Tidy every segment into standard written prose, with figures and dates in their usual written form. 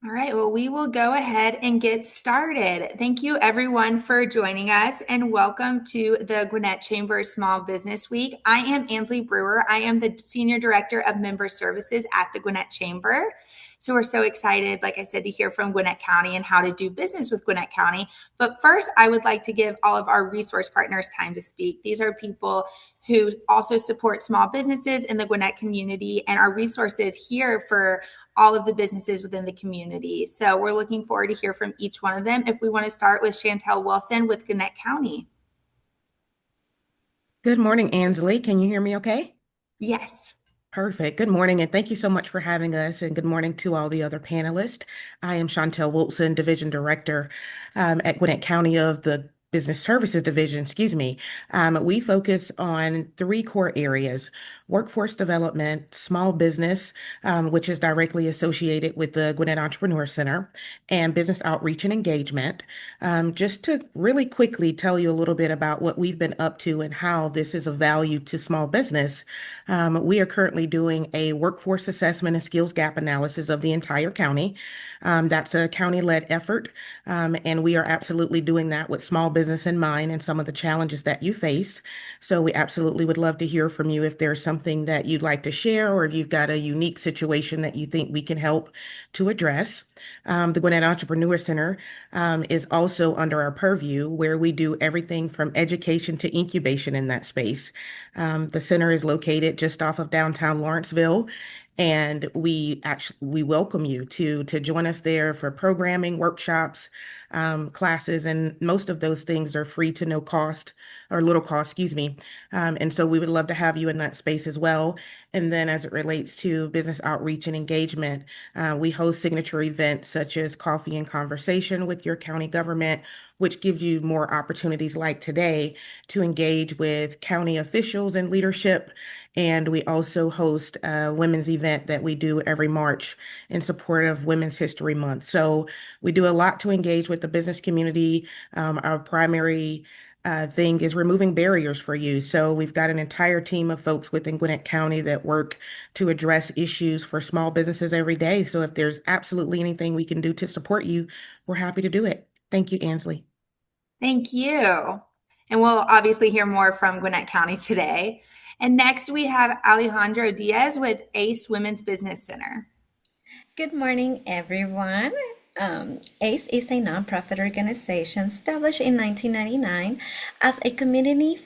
All right, well, we will go ahead and get started. Thank you, everyone, for joining us, and welcome to the Gwinnett Chamber Small Business Week. I am Ansley Brewer. I am the Senior Director of Member Services at the Gwinnett Chamber. So we're so excited, like I said, to hear from Gwinnett County and how to do business with Gwinnett County. But first, I would like to give all of our resource partners time to speak. These are people who also support small businesses in the Gwinnett community and are resources here for all of the businesses within the community. So we're looking forward to hear from each one of them. If we want to start with Chantel Wilson with Gwinnett County. Good morning, Ansley. Can you hear me okay? Yes. Perfect. Good morning, and thank you so much for having us. And good morning to all the other panelists. I am Chantel Wilson, Division Director at Gwinnett County of the Business Services Division, excuse me. We focus on three core areas: workforce development, small business, which is directly associated with the Gwinnett Entrepreneur Center, and business outreach and engagement. Just to really quickly tell you a little bit about what we've been up to and how this is of value to small business. We are currently doing a workforce assessment and skills gap analysis of the entire county. That's a county-led effort, and we are absolutely doing that with small business in mind and some of the challenges that you face. So we absolutely would love to hear from you if there's something that you'd like to share or if you've got a unique situation that you think we can help to address. The Gwinnett Entrepreneur Center is also under our purview, where we do everything from education to incubation in that space. The center is located just off of downtown Lawrenceville, and we welcome you to join us there for programming, workshops, classes, and most of those things are free to no cost or little cost, excuse me. And so we would love to have you in that space as well. And then as it relates to business outreach and engagement, we host signature events such as Coffee and Conversation with your county government, which gives you more opportunities like today to engage with county officials and leadership. And we also host a women's event that we do every March in support of Women's History Month. So we do a lot to engage with the business community. Our primary thing is removing barriers for you. So we've got an entire team of folks within Gwinnett County that work to address issues for small businesses every day. So if there's absolutely anything we can do to support you, we're happy to do it. Thank you, Ansley. Thank you. And we'll obviously hear more from Gwinnett County today. And next we have Alejandro Diaz with ACE Women's Business Center. Good morning, everyone. ACE is a nonprofit organization established in 1999 as a community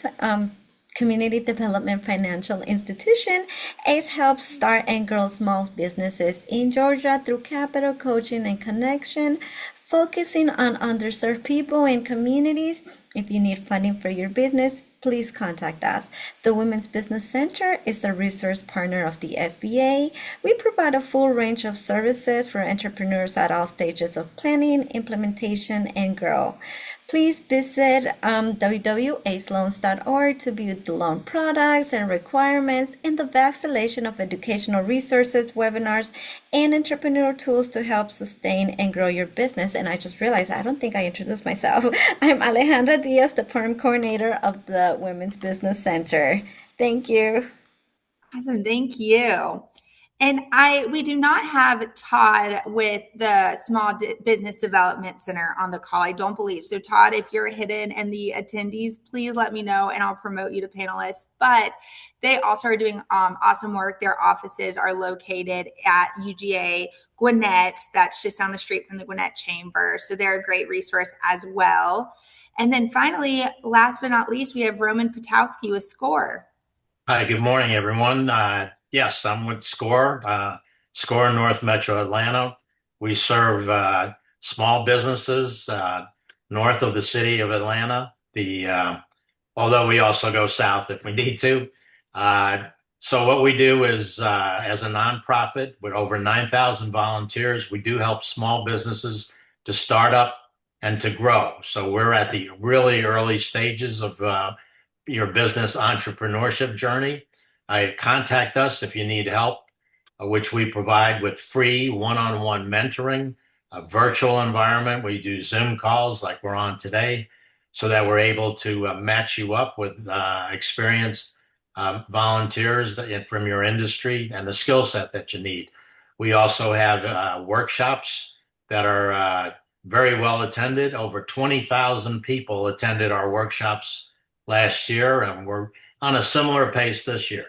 development financial institution. ACE helps start and grow small businesses in Georgia through capital, coaching, and connection, focusing on underserved people and communities. If you need funding for your business, please contact us. The Women's Business Center is a resource partner of the SBA. We provide a full range of services for entrepreneurs at all stages of planning, implementation, and growth. Please visit www.aceloans.org to view the loan products and requirements and the vast selection of educational resources, webinars, and entrepreneur tools to help sustain and grow your business. And I just realized I don't think I introduced myself. I'm Alejandra Diaz, the program coordinator of the Women's Business Center. Thank you. Awesome, thank you. And we do not have Todd with the Business Development Center on the call. I don't believe so. Todd, if you're hidden in the attendees, please let me know and I'll promote you to panelist. But they also are doing awesome work. Their offices are located at UGA Gwinnett. That's just down the street from the Gwinnett Chamber. So they're a great resource as well. And then finally, last but not least, we have Roman Potowski with SCORE. Hi, good morning, everyone. Yes, I'm with SCORE, SCORE North Metro Atlanta. We serve small businesses north of the city of Atlanta. Although we also go south if we need to. So what we do is, as a nonprofit with over 9,000 volunteers, we do help small businesses to start up and to grow. So we're at the really early stages of your business entrepreneurship journey. Contact us if you need help, which we provide with free one-on-one mentoring, a virtual environment. We do Zoom calls like we're on today so that we're able to match you up with experienced volunteers from your industry and the skill set that you need. We also have workshops that are very well attended. Over 20,000 people attended our workshops last year, and we're on a similar pace this year.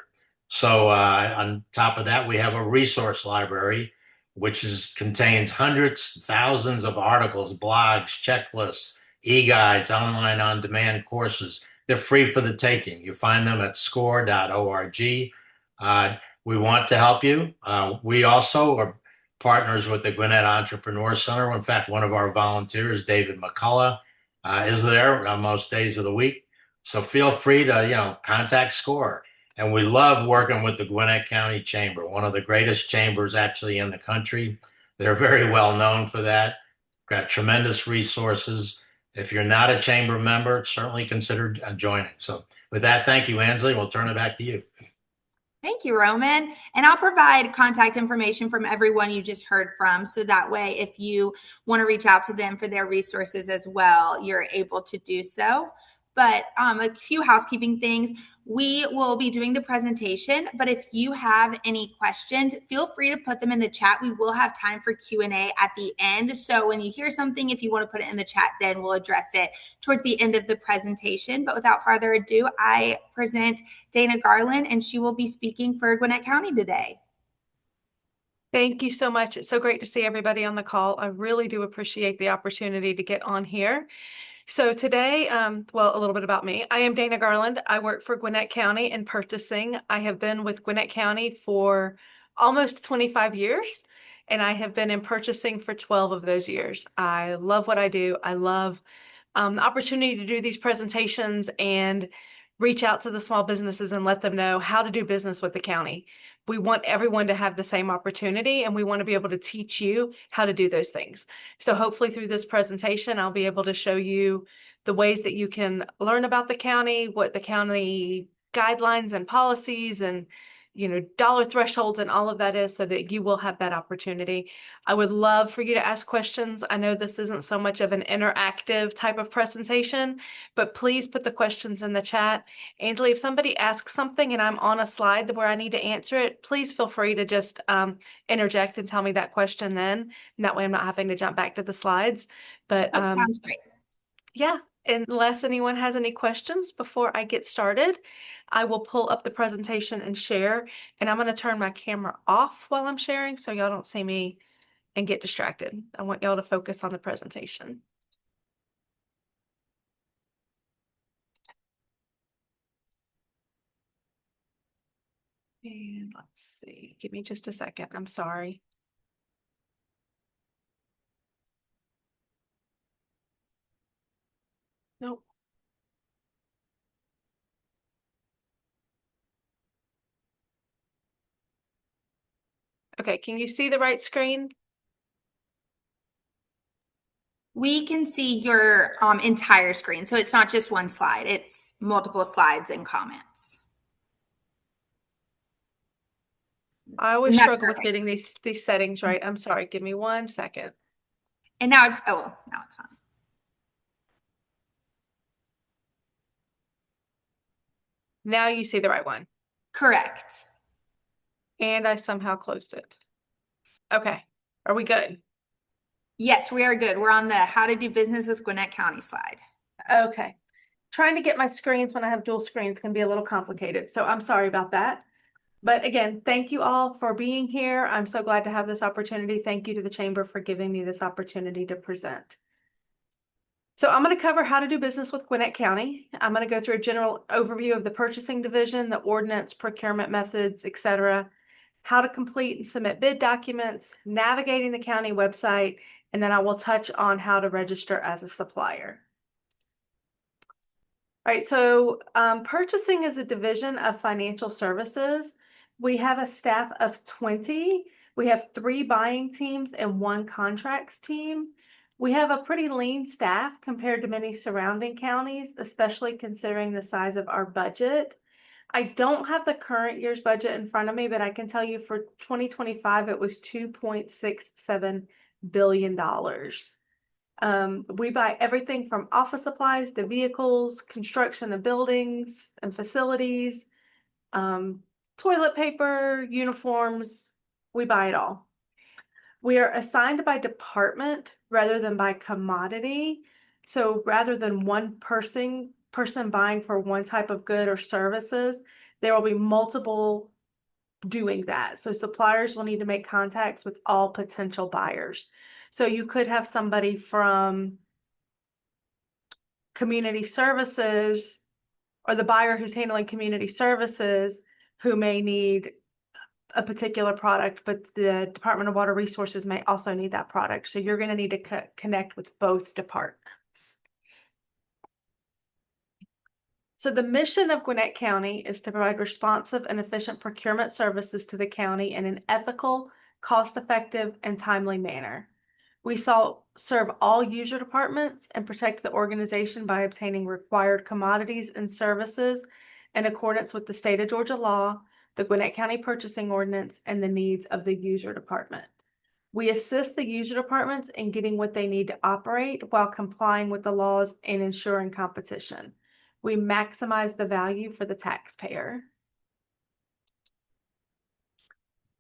So on top of that, we have a resource library, which contains hundreds, thousands of articles, blogs, checklists, e-guides, online on-demand courses. They're free for the taking. You find them at score.org. We want to help you. We also are partners with the Gwinnett Entrepreneur Center. In fact, one of our volunteers, David McCullough, is there on most days of the week. So feel free to, contact SCORE. And we love working with the Gwinnett County Chamber, one of the greatest chambers actually in the country. They're very well known for that. Got tremendous resources. If you're not a chamber member, certainly consider joining. So with that, thank you, Ansley. We'll turn it back to you. Thank you, Roman. And I'll provide contact information from everyone you just heard from. So that way, if you want to reach out to them for their resources as well, you're able to do so. But a few housekeeping things. We will be doing the presentation, but if you have any questions, feel free to put them in the chat. We will have time for Q&A at the end. So when you hear something, if you want to put it in the chat, then we'll address it towards the end of the presentation. But without further ado, I present Dana Garland, and she will be speaking for Gwinnett County today. Thank you so much. It's so great to see everybody on the call. I really do appreciate the opportunity to get on here. So today, well, a little bit about me. I am Dana Garland. I work for Gwinnett County in purchasing. I have been with Gwinnett County for almost 25 years, and I have been in purchasing for 12 of those years. I love what I do. I love the opportunity to do these presentations and reach out to the small businesses and let them know how to do business with the county. We want everyone to have the same opportunity, and we want to be able to teach you how to do those things. So hopefully through this presentation, I'll be able to show you the ways that you can learn about the county, what the county guidelines and policies and dollar thresholds and all of that is, so that you will have that opportunity. I would love for you to ask questions. I know this isn't so much of an interactive type of presentation, but please put the questions in the chat. Ansley, if somebody asks something and I'm on a slide where I need to answer it, please feel free to just interject and tell me that question then. And that way I'm not having to jump back to the slides. But That sounds great. Yeah, unless anyone has any questions before I get started, I will pull up the presentation and share. And I'm going to turn my camera off while I'm sharing so y'all don't see me and get distracted. I want y'all to focus on the presentation. And let's see, give me just a second. I'm sorry. Nope. Okay, can you see the right screen? We can see your entire screen. So it's not just one slide, it's multiple slides and comments. I always struggle with getting these settings right. I'm sorry, give me 1 second. And now it's, now it's on. Now you see the right one. Correct. And I somehow closed it. Okay, are we good? Yes, we are good. We're on the how to do business with Gwinnett County slide. Okay. Trying to get my screens when I have dual screens can be a little complicated, so I'm sorry about that. But again, thank you all for being here. I'm so glad to have this opportunity. Thank you to the Chamber for giving me this opportunity to present. So I'm going to cover how to do business with Gwinnett County. I'm going to go through a general overview of the purchasing division, the ordinance, procurement methods, etc., how to complete and submit bid documents, navigating the county website, and then I will touch on how to register as a supplier. All right, so purchasing is a division of financial services. We have a staff of 20. We have 3 buying teams and 1 contracts team. We have a pretty lean staff compared to many surrounding counties, especially considering the size of our budget. I don't have the current year's budget in front of me, but I can tell you for 2025, it was $2.67 billion. We buy everything from office supplies to vehicles, construction of buildings and facilities, toilet paper, uniforms. We buy it all. We are assigned by department rather than by commodity. So rather than one person buying for one type of good or services, there will be multiple doing that. So suppliers will need to make contacts with all potential buyers. So you could have somebody from community services, or the buyer who's handling community services, who may need a particular product, but the Department of Water Resources may also need that product. So you're going to need to connect with both departments. So the mission of Gwinnett County is to provide responsive and efficient procurement services to the county in an ethical, cost-effective, and timely manner. We serve all user departments and protect the organization by obtaining required commodities and services in accordance with the state of Georgia law, the Gwinnett County Purchasing Ordinance, and the needs of the user department. We assist the user departments in getting what they need to operate while complying with the laws and ensuring competition. We maximize the value for the taxpayer.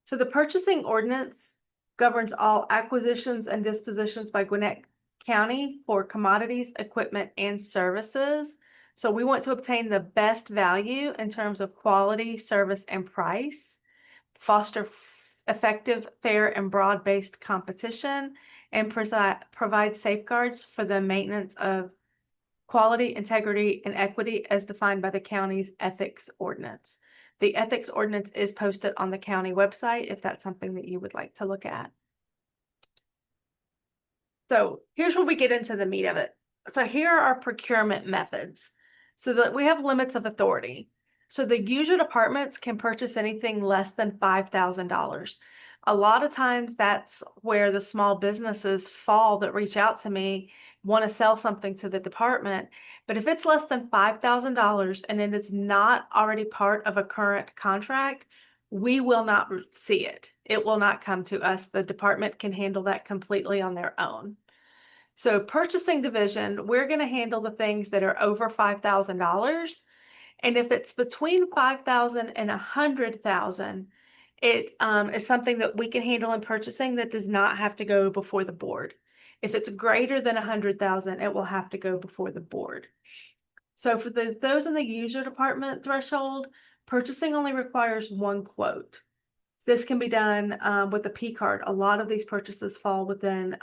So the purchasing ordinance governs all acquisitions and dispositions by Gwinnett County for commodities, equipment, and services. So we want to obtain the best value in terms of quality, service, and price, foster effective, fair, and broad-based competition, and provide safeguards for the maintenance of quality, integrity, and equity as defined by the county's ethics ordinance. The ethics ordinance is posted on the county website if that's something that you would like to look at. So here's where we get into the meat of it. So here are our procurement methods. So that we have limits of authority. So the user departments can purchase anything less than $5,000. A lot of times that's where the small businesses fall that reach out to me, want to sell something to the department. But if it's less than $5,000 and it is not already part of a current contract, we will not see it. It will not come to us. The department can handle that completely on their own. So purchasing division, we're going to handle the things that are over $5,000. And if it's between 5,000 and 100,000, it is something that we can handle in purchasing that does not have to go before the board. If it's greater than 100,000, it will have to go before the board. So for those in the user department threshold, purchasing only requires one quote. This can be done with a P card. A lot of these purchases fall within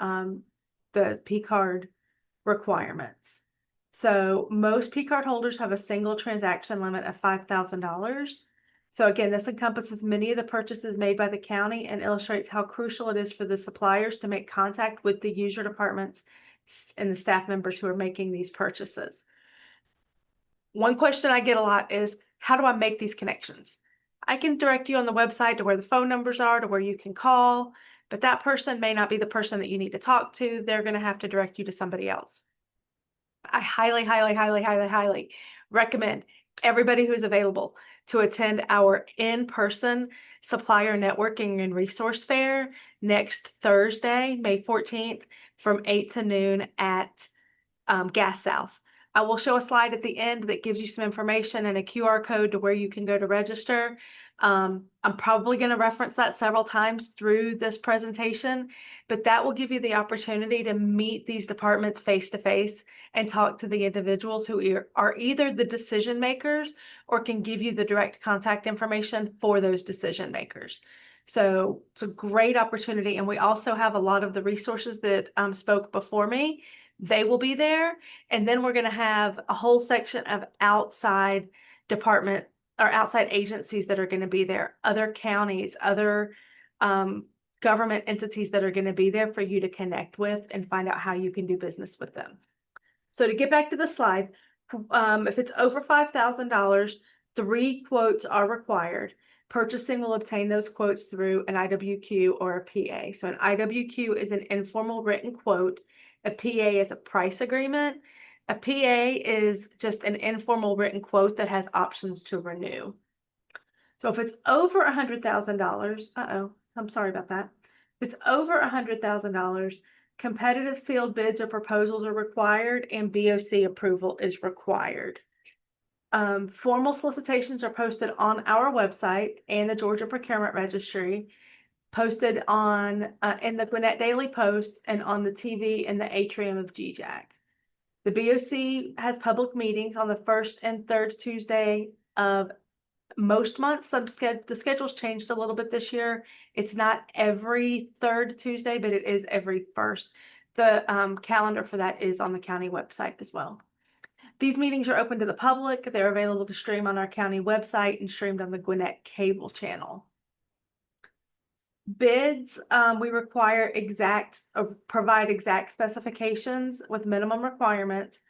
the P card requirements. So most P card holders have a single transaction limit of $5,000. So again, this encompasses many of the purchases made by the county and illustrates how crucial it is for the suppliers to make contact with the user departments and the staff members who are making these purchases. One question I get a lot is, how do I make these connections? I can direct you on the website to where the phone numbers are, to where you can call, but that person may not be the person that you need to talk to. They're going to have to direct you to somebody else. I highly, highly, highly, highly, highly recommend everybody who is available to attend our in-person supplier networking and resource fair next Thursday, May 14th, from 8 to noon at Gas South. I will show a slide at the end that gives you some information and a QR code to where you can go to register. I'm probably going to reference that several times through this presentation, but that will give you the opportunity to meet these departments face to face and talk to the individuals who are either the decision makers or can give you the direct contact information for those decision makers. So it's a great opportunity. And we also have a lot of the resources that spoke before me. They will be there. And then we're going to have a whole section of outside department or outside agencies that are going to be there, other counties, other government entities that are going to be there for you to connect with and find out how you can do business with them. So to get back to the slide, if it's over $5,000, 3 quotes are required. Purchasing will obtain those quotes through an IWQ or a PA. So an IWQ is an informal written quote. A PA is a price agreement. A PA is just an informal written quote that has options to renew. So if it's over $100,000, I'm sorry about that. If it's over $100,000, competitive sealed bids or proposals are required and BOC approval is required. Formal solicitations are posted on our website and the Georgia Procurement Registry. posted on in the Gwinnett Daily Post and on the TV in the atrium of GJAC. The BOC has public meetings on the first and third Tuesday of most months. The schedule's changed a little bit this year. It's not every third Tuesday, but it is every first. The calendar for that is on the county website as well. These meetings are open to the public. They're available to stream on our county website and streamed on the Gwinnett cable channel. Bids, we require provide exact specifications with minimum requirements.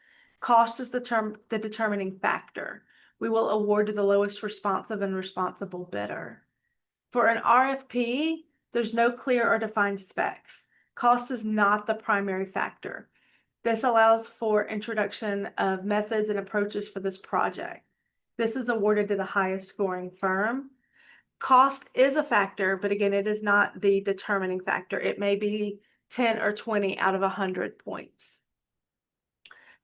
Cost is the determining factor. We will award to the lowest responsive and responsible bidder. For an RFP, there's no clear or defined specs. Cost is not the primary factor. This allows for introduction of methods and approaches for this project. This is awarded to the highest scoring firm. Cost is a factor, but again, it is not the determining factor. It may be 10 or 20 out of 100 points.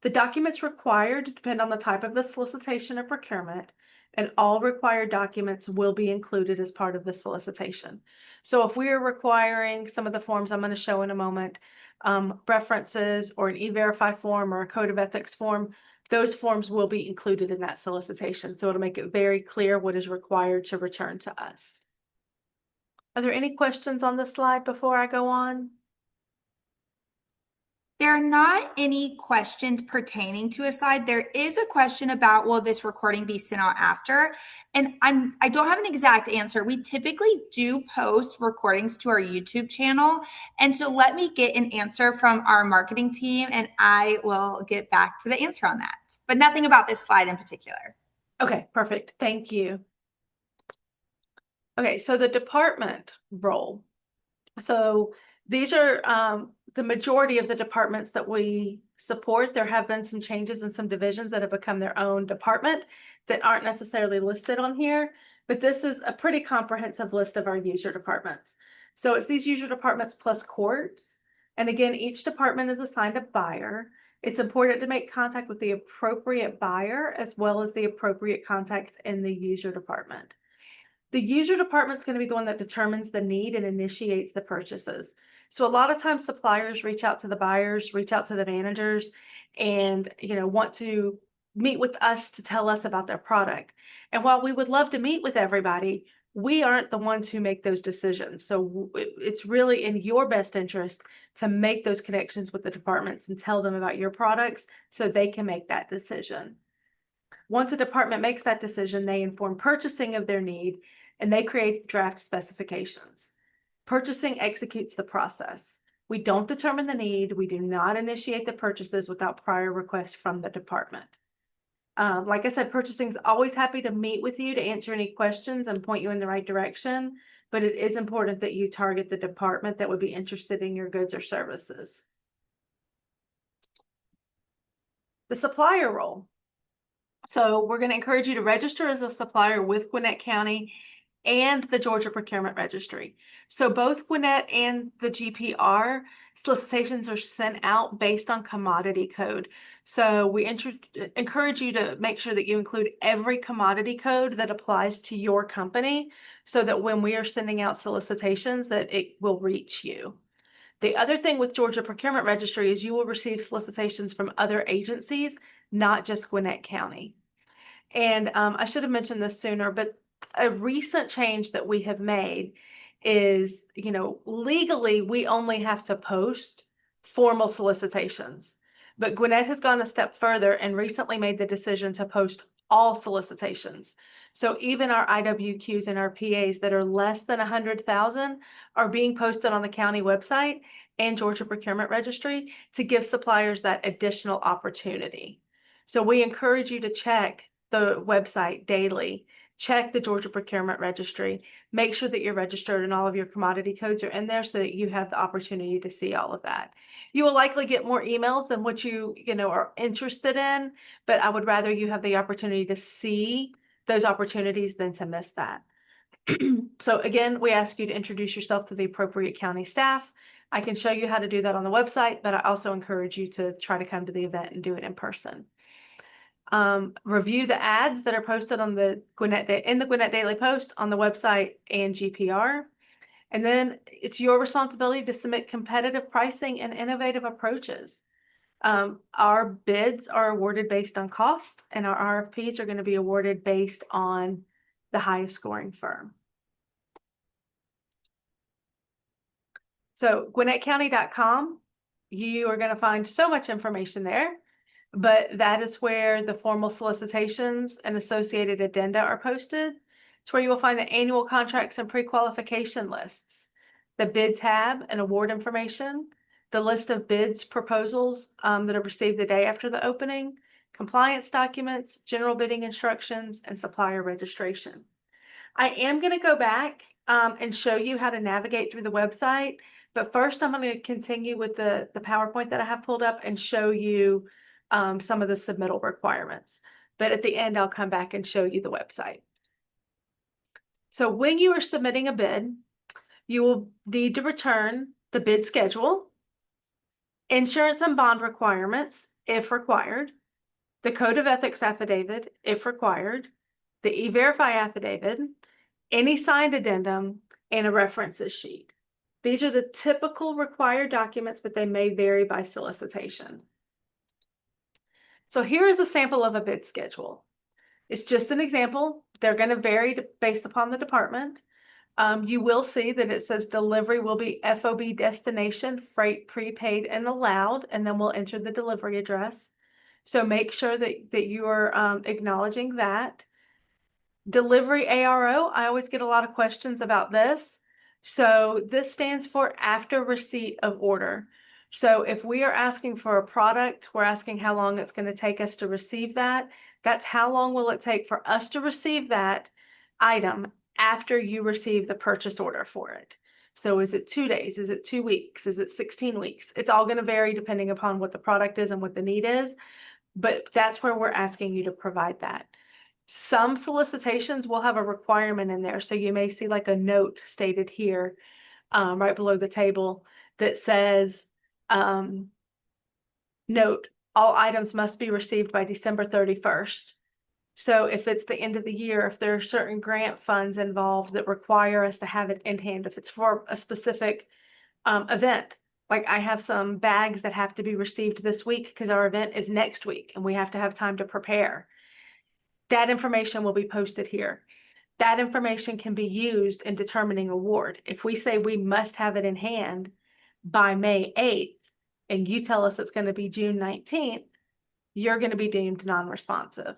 The documents required depend on the type of the solicitation or procurement, and all required documents will be included as part of the solicitation. So if we are requiring some of the forms I'm going to show in a moment, references or an E-Verify form or a Code of Ethics form, those forms will be included in that solicitation. So it'll make it very clear what is required to return to us. Are there any questions on this slide before I go on? There are not any questions pertaining to a slide. There is a question about, will this recording be sent out after? And I don't have an exact answer. We typically do post recordings to our YouTube channel. And so let me get an answer from our marketing team and I will get back to the answer on that. But nothing about this slide in particular. Okay, perfect. Thank you. Okay, so the department role. So these are the majority of the departments that we support. There have been some changes in some divisions that have become their own department that aren't necessarily listed on here, but this is a pretty comprehensive list of our user departments. So it's these user departments plus courts. And again, each department is assigned a buyer. It's important to make contact with the appropriate buyer as well as the appropriate contacts in the user department. The user department is going to be the one that determines the need and initiates the purchases. So a lot of times suppliers reach out to the buyers, reach out to the managers, and want to meet with us to tell us about their product. And while we would love to meet with everybody, we aren't the ones who make those decisions. So it's really in your best interest to make those connections with the departments and tell them about your products so they can make that decision. Once a department makes that decision, they inform purchasing of their need and they create the draft specifications. Purchasing executes the process. We don't determine the need. We do not initiate the purchases without prior request from the department. Like I said, purchasing is always happy to meet with you to answer any questions and point you in the right direction, but it is important that you target the department that would be interested in your goods or services. The supplier role. So we're going to encourage you to register as a supplier with Gwinnett County and the Georgia Procurement Registry. So both Gwinnett and the GPR solicitations are sent out based on commodity code. So we encourage you to make sure that you include every commodity code that applies to your company so that when we are sending out solicitations that it will reach you. The other thing with Georgia Procurement Registry is you will receive solicitations from other agencies, not just Gwinnett County. And I should have mentioned this sooner, but a recent change that we have made is, legally we only have to post formal solicitations. But Gwinnett has gone a step further and recently made the decision to post all solicitations. So even our IWQs and our PAs that are less than 100,000 are being posted on the county website and Georgia Procurement Registry to give suppliers that additional opportunity. So we encourage you to check the website daily, check the Georgia Procurement Registry, make sure that you're registered and all of your commodity codes are in there so that you have the opportunity to see all of that. You will likely get more emails than what you are interested in, but I would rather you have the opportunity to see those opportunities than to miss that. So again, we ask you to introduce yourself to the appropriate county staff. I can show you how to do that on the website, but I also encourage you to try to come to the event and do it in person. Review the ads that are posted on the Gwinnett Daily Post on the website and GPR. And then it's your responsibility to submit competitive pricing and innovative approaches. Our bids are awarded based on cost, and our RFPs are going to be awarded based on the highest scoring firm. So GwinnettCounty.com, you are going to find so much information there, but that is where the formal solicitations and associated addenda are posted. It's where you will find the annual contracts and pre-qualification lists, the bid tab and award information, the list of bids proposals that are received the day after the opening, compliance documents, general bidding instructions, and supplier registration. I am going to go back and show you how to navigate through the website, but first I'm going to continue with the PowerPoint that I have pulled up and show you some of the submittal requirements. But at the end, I'll come back and show you the website. So when you are submitting a bid, you will need to return the bid schedule, insurance and bond requirements, if required, the code of ethics affidavit, if required, the e-verify affidavit, any signed addendum, and a references sheet. These are the typical required documents, but they may vary by solicitation. So here is a sample of a bid schedule. It's just an example. They're going to vary based upon the department. You will see that it says delivery will be FOB destination, freight prepaid and allowed, and then we'll enter the delivery address. So make sure that you are acknowledging that. Delivery ARO, I always get a lot of questions about this. So this stands for after receipt of order. So if we are asking for a product, we're asking how long it's going to take us to receive that. That's how long will it take for us to receive that item after you receive the purchase order for it. So is it 2 days? Is it 2 weeks? Is it 16 weeks? It's all going to vary depending upon what the product is and what the need is. But that's where we're asking you to provide that. Some solicitations will have a requirement in there. So you may see like a note stated here, right below the table that says, note, all items must be received by December 31st. So if it's the end of the year, if there are certain grant funds involved that require us to have it in hand, if it's for a specific event, like I have some bags that have to be received this week because our event is next week and we have to have time to prepare. That information will be posted here. That information can be used in determining award. If we say we must have it in hand by May 8th, and you tell us it's going to be June 19th, you're going to be deemed non-responsive.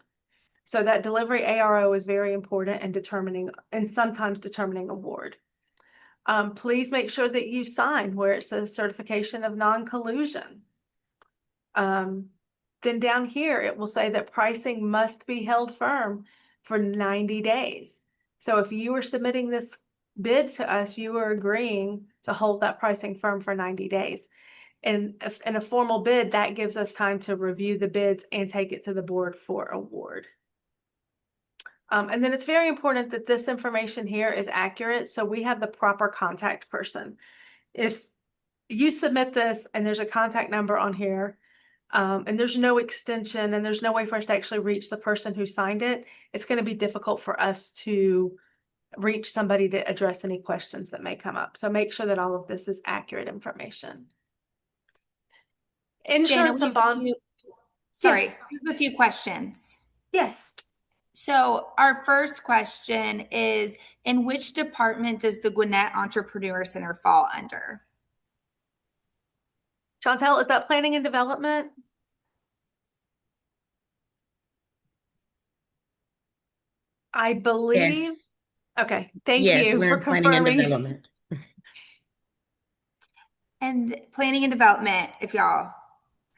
So that delivery ARO is very important in determining, and sometimes determining award. Please make sure that you sign where it says certification of non-collusion. Then down here, it will say that pricing must be held firm for 90 days. So if you are submitting this bid to us, you are agreeing to hold that pricing firm for 90 days. And in a formal bid, that gives us time to review the bids and take it to the board for award. And then it's very important that this information here is accurate, so we have the proper contact person. If you submit this and there's a contact number on here, and there's no extension and there's no way for us to actually reach the person who signed it, it's going to be difficult for us to reach somebody to address any questions that may come up. So make sure that all of this is accurate information. Dana, Insurance and bond. Sorry, Yes. we have a few questions. Yes. So our first question is, in which department does the Gwinnett Entrepreneur Center fall under? Chantel, is that planning and development? I believe. Yes. Okay, thank Yes, you we're for in planning and confirming. development. And planning and development, if y'all,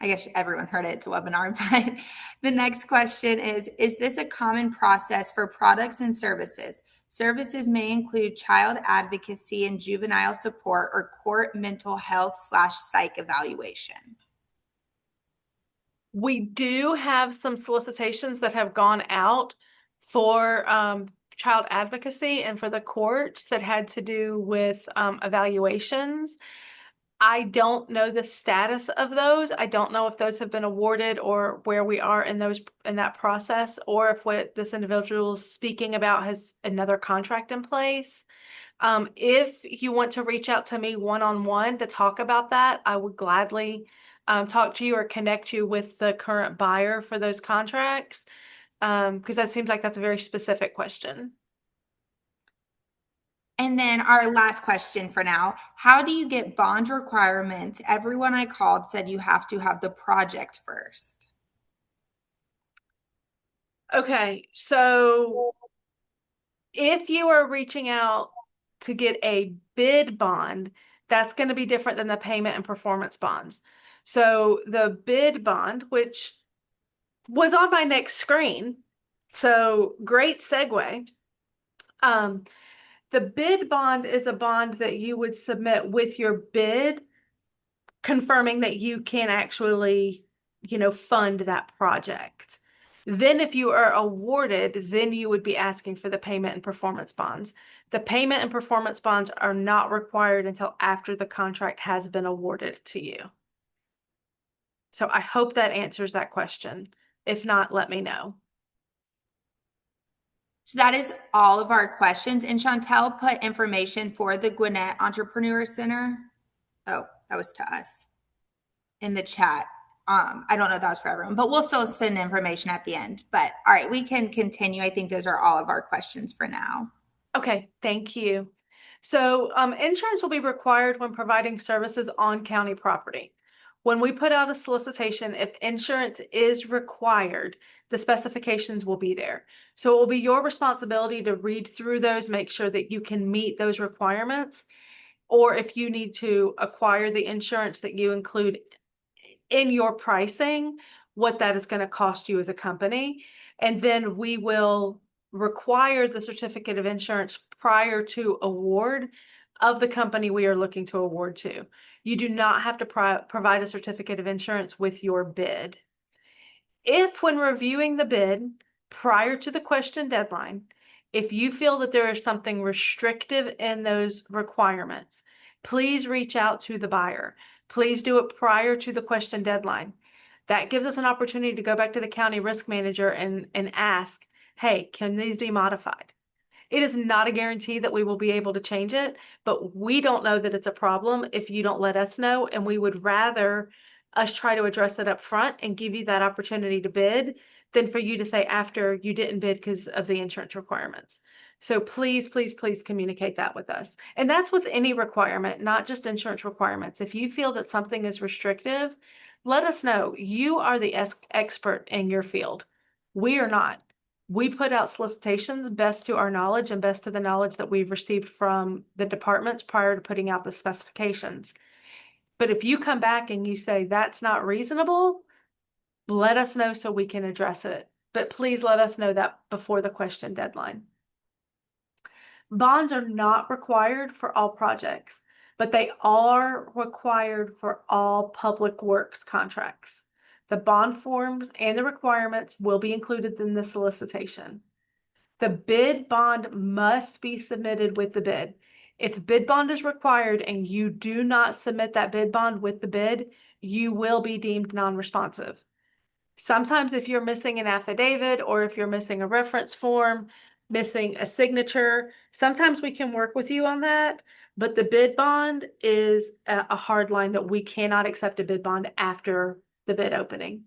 I guess everyone heard it, it's a webinar, but the next question is this a common process for products and services? Services may include child advocacy and juvenile support or court mental health / psych evaluation. We do have some solicitations that have gone out for child advocacy and for the courts that had to do with evaluations. I don't know the status of those. I don't know if those have been awarded or where we are in that process, or if what this individual is speaking about has another contract in place. If you want to reach out to me one-on-one to talk about that, I would gladly talk to you or connect you with the current buyer for those contracts, because that seems like that's a very specific question. And then our last question for now, how do you get bond requirements? Everyone I called said you have to have the project first. Okay, so if you are reaching out to get a bid bond, that's going to be different than the payment and performance bonds. So the bid bond, which was on my next screen, so great segue. The bid bond is a bond that you would submit with your bid, confirming that you can actually, fund that project. Then if you are awarded, then you would be asking for the payment and performance bonds. The payment and performance bonds are not required until after the contract has been awarded to you. So I hope that answers that question. If not, let me know. So that is all of our questions. And Chantel put information for the Gwinnett Entrepreneur Center. Oh, that was to us in the chat. I don't know if that was for everyone, but we'll still send information at the end. But all right, we can continue. I think those are all of our questions for now. Okay, thank you. So insurance will be required when providing services on county property. When we put out a solicitation, if insurance is required, the specifications will be there. So it will be your responsibility to read through those, make sure that you can meet those requirements, or if you need to acquire the insurance, that you include in your pricing what that is going to cost you as a company. And then we will require the certificate of insurance prior to award of the company we are looking to award to. You do not have to provide a certificate of insurance with your bid. If, when reviewing the bid prior to the question deadline, if you feel that there is something restrictive in those requirements, please reach out to the buyer. Please do it prior to the question deadline. That gives us an opportunity to go back to the county risk manager and ask, hey, can these be modified? It is not a guarantee that we will be able to change it, but we don't know that it's a problem if you don't let us know, and we would rather us try to address it up front and give you that opportunity to bid than for you to say after you didn't bid because of the insurance requirements. So please, please, please communicate that with us. And that's with any requirement, not just insurance requirements. If you feel that something is restrictive, let us know. You are the expert in your field. We are not. We put out solicitations best to our knowledge and best to the knowledge that we've received from the departments prior to putting out the specifications. But if you come back and you say that's not reasonable, let us know so we can address it. But please let us know that before the question deadline. Bonds are not required for all projects, but they are required for all public works contracts. The bond forms and the requirements will be included in the solicitation. The bid bond must be submitted with the bid. If the bid bond is required and you do not submit that bid bond with the bid, you will be deemed non-responsive. Sometimes if you're missing an affidavit or if you're missing a reference form, missing a signature, sometimes we can work with you on that. But the bid bond is a hard line that we cannot accept a bid bond after the bid opening.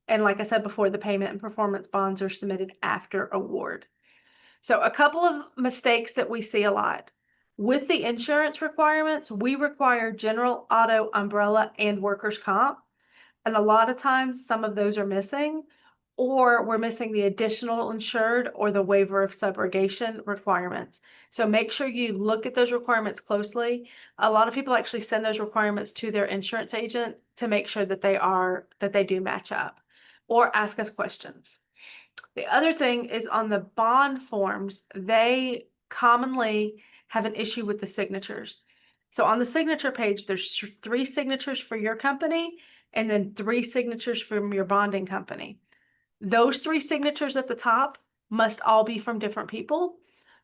And like I said before, the payment and performance bonds are submitted after award. So a couple of mistakes that we see a lot. With the insurance requirements, we require general, auto, umbrella, and workers' comp. And a lot of times some of those are missing, or we're missing the additional insured or the waiver of subrogation requirements. So make sure you look at those requirements closely. A lot of people actually send those requirements to their insurance agent to make sure that they do match up, or ask us questions. The other thing is on the bond forms, they commonly have an issue with the signatures. So on the signature page, there's 3 signatures for your company and then 3 signatures from your bonding company. Those 3 signatures at the top must all be from different people.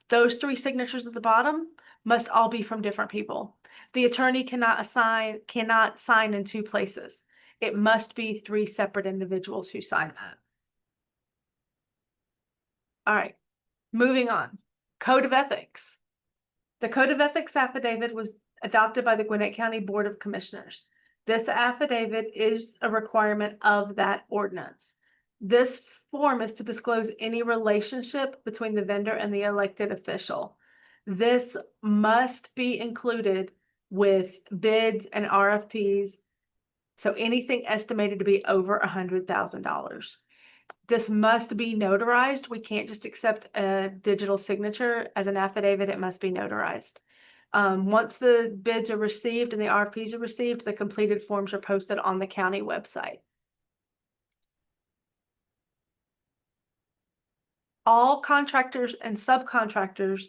Those 3 signatures at the bottom must all be from different people. The attorney cannot sign in 2 places. It must be 3 separate individuals who sign that. All right, moving on. Code of ethics. The Code of Ethics affidavit was adopted by the Gwinnett County Board of Commissioners. This affidavit is a requirement of that ordinance. This form is to disclose any relationship between the vendor and the elected official. This must be included with bids and RFPs, so anything estimated to be over $100,000. This must be notarized. We can't just accept a digital signature as an affidavit. It must be notarized. Once the bids are received and the RFPs are received, the completed forms are posted on the county website. All contractors and subcontractors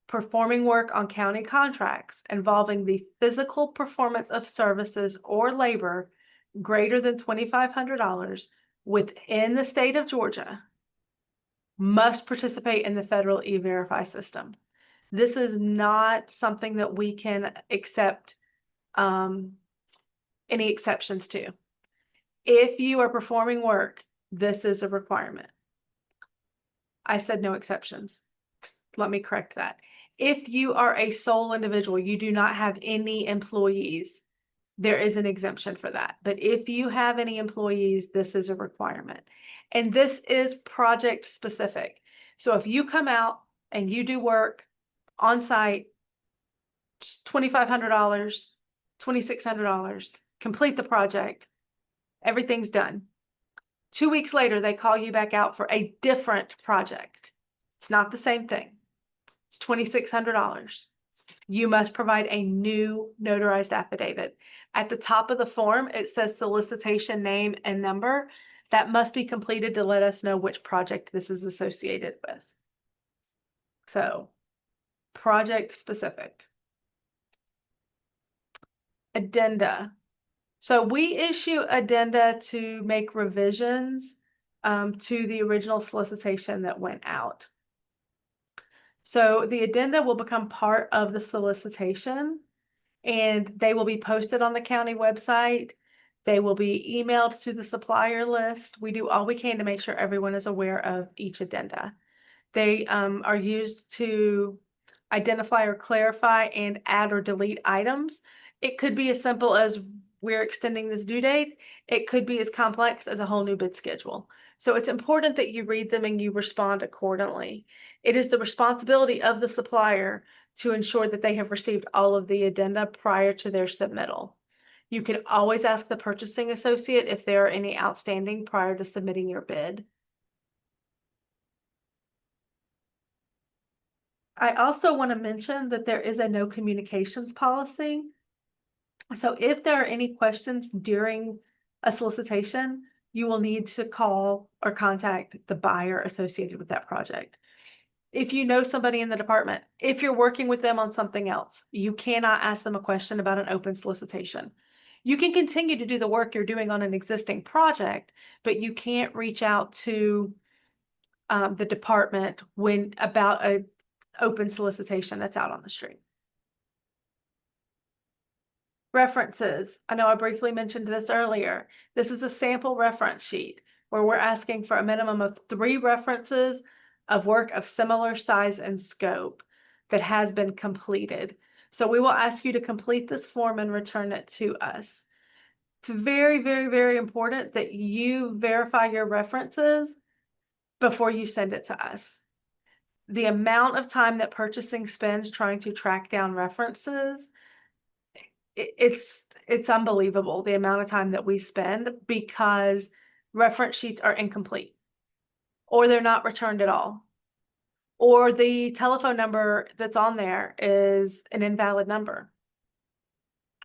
performing work on county contracts involving the physical performance of services or labor greater than $2,500 within the state of Georgia must participate in the federal E-Verify system. This is not something that we can accept any exceptions to. If you are performing work, this is a requirement. I said no exceptions. Let me correct that. If you are a sole individual, you do not have any employees, there is an exemption for that. But if you have any employees, this is a requirement. And this is project specific. So if you come out and you do work on site, $2,500, $2,600, complete the project, everything's done. 2 weeks later, they call you back out for a different project. It's not the same thing. It's $2,600. You must provide a new notarized affidavit. At the top of the form, it says solicitation name and number. That must be completed to let us know which project this is associated with. So, project specific. Addenda. So we issue addenda to make revisions to the original solicitation that went out. So the addenda will become part of the solicitation, and they will be posted on the county website. They will be emailed to the supplier list. We do all we can to make sure everyone is aware of each addenda. They are used to identify or clarify and add or delete items. It could be as simple as we're extending this due date. It could be as complex as a whole new bid schedule. So it's important that you read them and you respond accordingly. It is the responsibility of the supplier to ensure that they have received all of the addenda prior to their submittal. You can always ask the purchasing associate if there are any outstanding prior to submitting your bid. I also want to mention that there is a no communications policy. So if there are any questions during a solicitation, you will need to call or contact the buyer associated with that project. If you know somebody in the department, if you're working with them on something else, you cannot ask them a question about an open solicitation. You can continue to do the work you're doing on an existing project, but you can't reach out to the department when about a open solicitation that's out on the street. References. I know I briefly mentioned this earlier. This is a sample reference sheet where we're asking for a minimum of 3 references of work of similar size and scope that has been completed. So we will ask you to complete this form and return it to us. It's very, very, very important that you verify your references before you send it to us. The amount of time that purchasing spends trying to track down references, it's unbelievable the amount of time that we spend because reference sheets are incomplete or they're not returned at all, or the telephone number that's on there is an invalid number.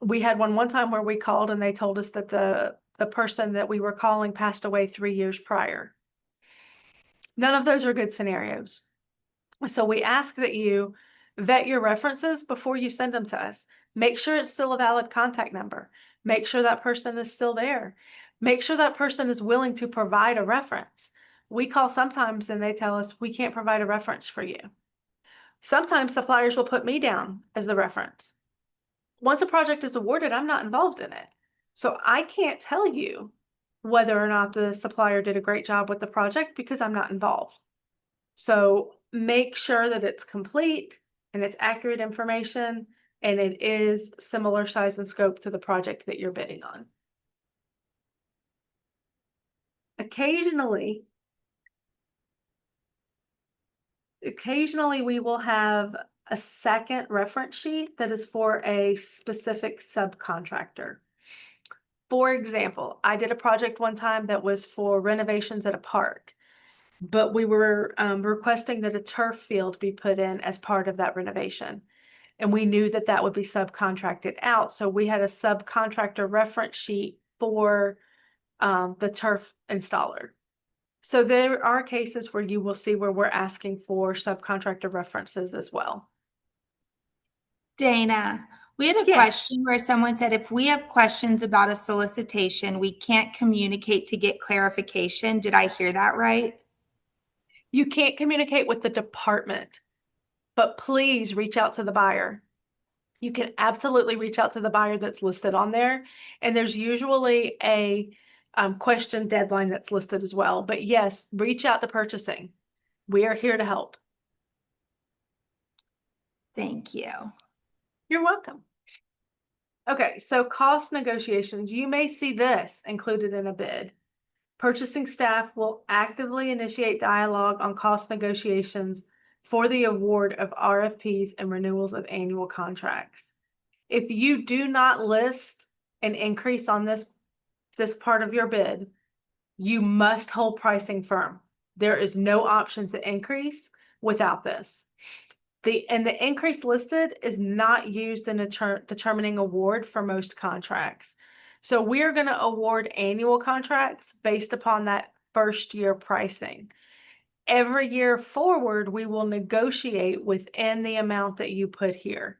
We had one time where we called and they told us that the person that we were calling passed away 3 years prior. None of those are good scenarios. So we ask that you vet your references before you send them to us. Make sure it's still a valid contact number. Make sure that person is still there. Make sure that person is willing to provide a reference. We call sometimes and they tell us we can't provide a reference for you. Sometimes suppliers will put me down as the reference. Once a project is awarded, I'm not involved in it. So I can't tell you whether or not the supplier did a great job with the project because I'm not involved. So make sure that it's complete. and it's accurate information, and it is similar size and scope to the project that you're bidding on. Occasionally we will have a second reference sheet that is for a specific subcontractor. For example, I did a project one time that was for renovations at a park, but we were requesting that a turf field be put in as part of that renovation. And we knew that that would be subcontracted out. So we had a subcontractor reference sheet for the turf installer. So there are cases where you will see where we're asking for subcontractor references as well. Dana, we had a Yes. question where someone said if we have questions about a solicitation, we can't communicate to get clarification. Did I hear that right? You can't communicate with the department, but please reach out to the buyer. You can absolutely reach out to the buyer that's listed on there. And there's usually a question deadline that's listed as well. But yes, reach out to purchasing. We are here to help. Thank you. You're welcome. Okay, so cost negotiations. You may see this included in a bid. Purchasing staff will actively initiate dialogue on cost negotiations for the award of RFPs and renewals of annual contracts. If you do not list an increase on this part of your bid, you must hold pricing firm. There is no option to increase without this. The increase listed is not used in determining award for most contracts. So we are going to award annual contracts based upon that first year pricing. Every year forward, we will negotiate within the amount that you put here.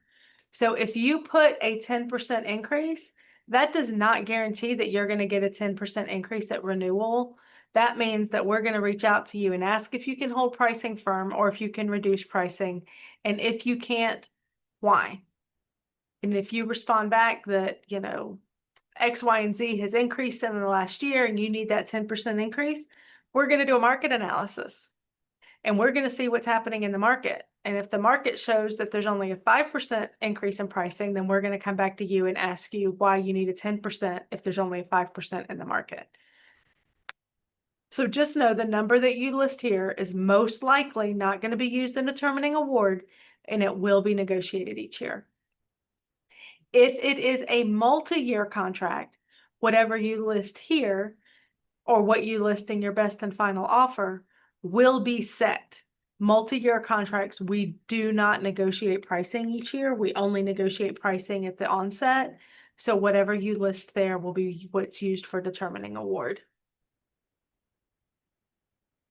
So if you put a 10% increase, that does not guarantee that you're going to get a 10% increase at renewal. That means that we're going to reach out to you and ask if you can hold pricing firm or if you can reduce pricing. And if you can't, why? And if you respond back that, you know, X, Y, and Z has increased in the last year and you need that 10% increase, we're going to do a market analysis. And we're going to see what's happening in the market. And if the market shows that there's only a 5% increase in pricing, then we're going to come back to you and ask you why you need a 10% if there's only a 5% in the market. So just know the number that you list here is most likely not going to be used in determining award, and it will be negotiated each year. If it is a multi-year contract, whatever you list here or what you list in your best and final offer will be set. Multi-year contracts, we do not negotiate pricing each year. We only negotiate pricing at the onset. So whatever you list there will be what's used for determining award.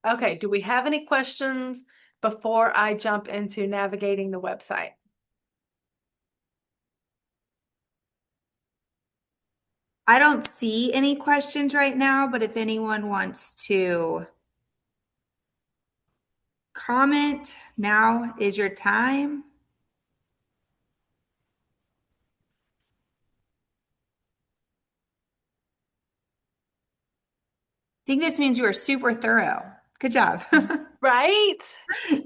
Okay, do we have any questions before I jump into navigating the website? I don't see any questions right now, but if anyone wants to comment, now is your time. I think this means you are super thorough. Good job. Right?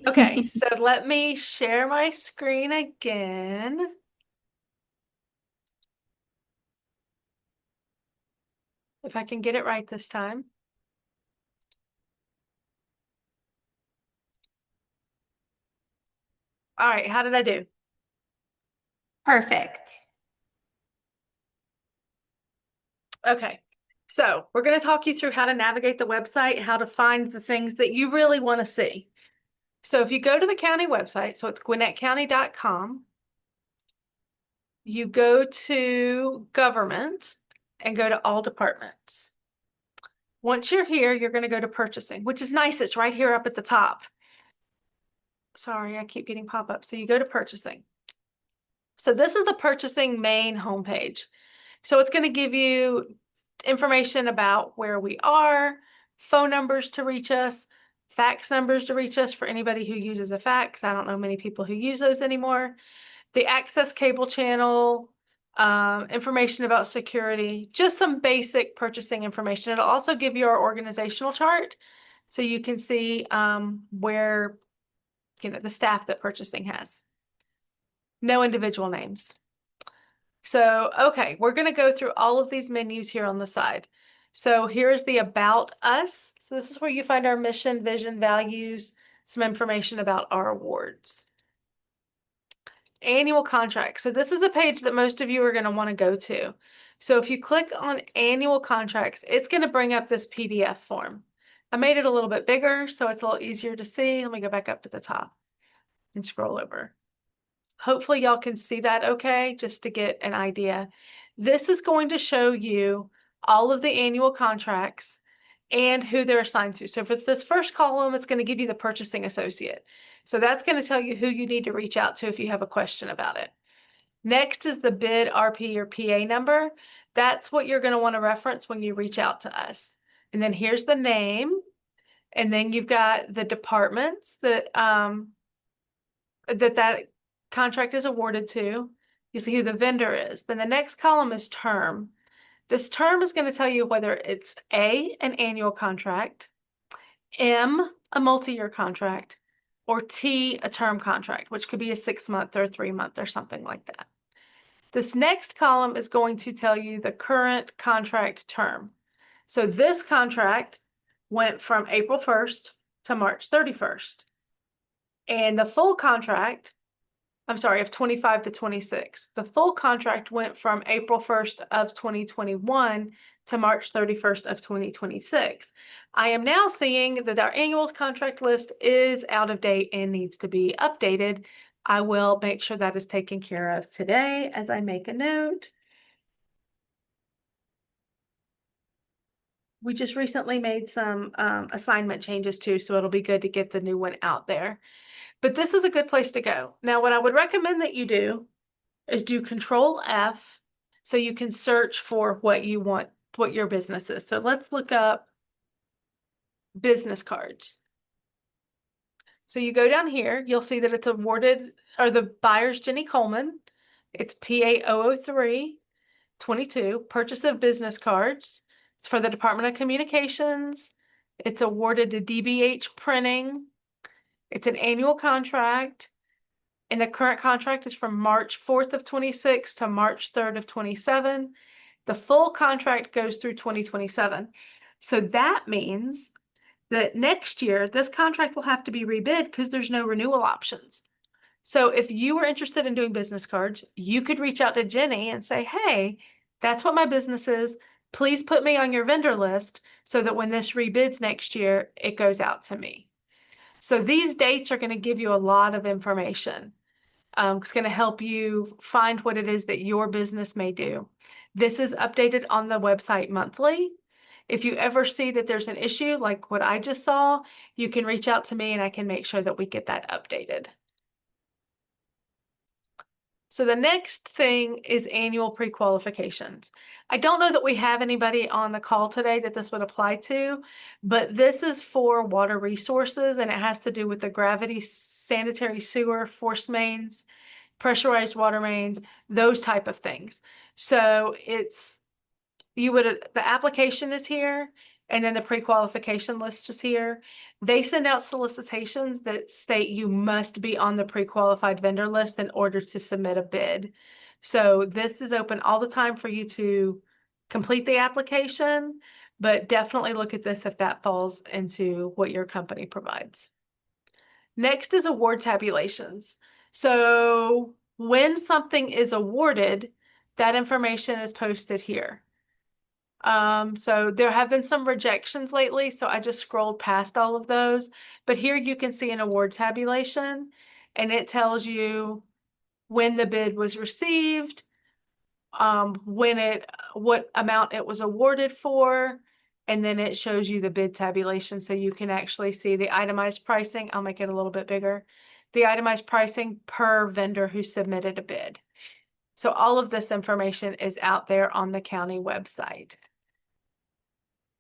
Okay, so let me share my screen again. If I can get it right this time. All right, how did I do? Perfect. Okay, so we're going to talk you through how to navigate the website, how to find the things that you really want to see. So if you go to the county website, so it's gwinnettcounty.com, you go to government and go to all departments. Once you're here, you're going to go to purchasing, which is nice. It's right here up at the top. Sorry, I keep getting pop-ups. So you go to purchasing. So this is the purchasing main homepage. So it's going to give you information about where we are, phone numbers to reach us, fax numbers to reach us for anybody who uses a fax. I don't know many people who use those anymore. The access cable channel, information about security, just some basic purchasing information. It'll also give you our organizational chart so you can see where, you know, the staff that purchasing has. No individual names. So, okay, we're going to go through all of these menus here on the side. So here's the About Us. So this is where you find our mission, vision, values, some information about our awards. Annual contract. So this is a page that most of you are going to want to go to. So if you click on annual contracts, it's going to bring up this PDF form. I made it a little bit bigger so it's a little easier to see. Let me go back up to the top and scroll over. Hopefully y'all can see that okay, just to get an idea. This is going to show you all of the annual contracts and who they're assigned to. So for this first column, it's going to give you the purchasing associate. So that's going to tell you who you need to reach out to if you have a question about it. Next is the bid RP or PA number. That's what you're going to want to reference when you reach out to us. And then here's the name. And then you've got the departments that that contract is awarded to. You see who the vendor is. Then the next column is term. This term is going to tell you whether it's A, an annual contract, M, a multi-year contract, or T, a term contract, which could be a 6-month or a 3-month or something like that. This next column is going to tell you the current contract term. So this contract went from April 1st to March 31st. And the full contract, I'm sorry, of 25 to 26. The full contract went from April 1st of 2021 to March 31st of 2026. I am now seeing that our annual contract list is out of date and needs to be updated. I will make sure that is taken care of today as I make a note. We just recently made some assignment changes too, so it'll be good to get the new one out there. But this is a good place to go. Now, what I would recommend that you do is do Control F so you can search for what you want, what your business is. So let's look up business cards. So you go down here, you'll see that it's awarded, or the buyer's Jenny Coleman. It's PA 003 22, purchase of business cards. It's for the Department of Communications. It's awarded to DBH Printing. It's an annual contract. And the current contract is from March 4th of 26 to March 3rd of 27. The full contract goes through 2027. So that means that next year, this contract will have to be rebid because there's no renewal options. So if you were interested in doing business cards, you could reach out to Jenny and say, hey, that's what my business is. Please put me on your vendor list so that when this rebids next year, it goes out to me. So these dates are going to give you a lot of information. It's going to help you find what it is that your business may do. This is updated on the website monthly. If you ever see that there's an issue like what I just saw, you can reach out to me and I can make sure that we get that updated. So the next thing is annual pre-qualifications. I don't know that we have anybody on the call today that this would apply to, but this is for water resources and it has to do with the gravity sanitary sewer force mains, pressurized water mains, those type of things. So it's, the application is here and then the pre-qualification list is here. They send out solicitations that state you must be on the pre-qualified vendor list in order to submit a bid. So this is open all the time for you to complete the application, but definitely look at this if that falls into what your company provides. Next is award tabulations. So when something is awarded, that information is posted here. So there have been some rejections lately, so I just scrolled past all of those. But here you can see an award tabulation, and it tells you when the bid was received, what amount it was awarded for, and then it shows you the bid tabulation so you can actually see the itemized pricing. I'll make it a little bit bigger. The itemized pricing per vendor who submitted a bid. So all of this information is out there on the county website.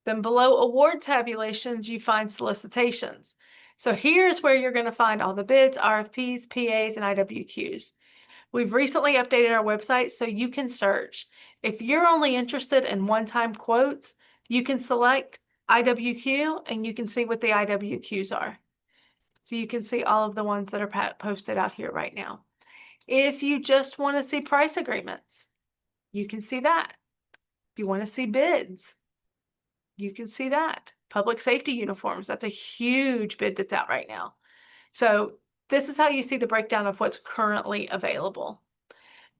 Then below award tabulations, you find solicitations. So here's where you're going to find all the bids, RFPs, PAs, and IWQs. We've recently updated our website so you can search. If you're only interested in one-time quotes, you can select IWQ and you can see what the IWQs are. So you can see all of the ones that are posted out here right now. If you just want to see price agreements, you can see that. If you want to see bids, you can see that. Public safety uniforms, that's a huge bid that's out right now. So this is how you see the breakdown of what's currently available.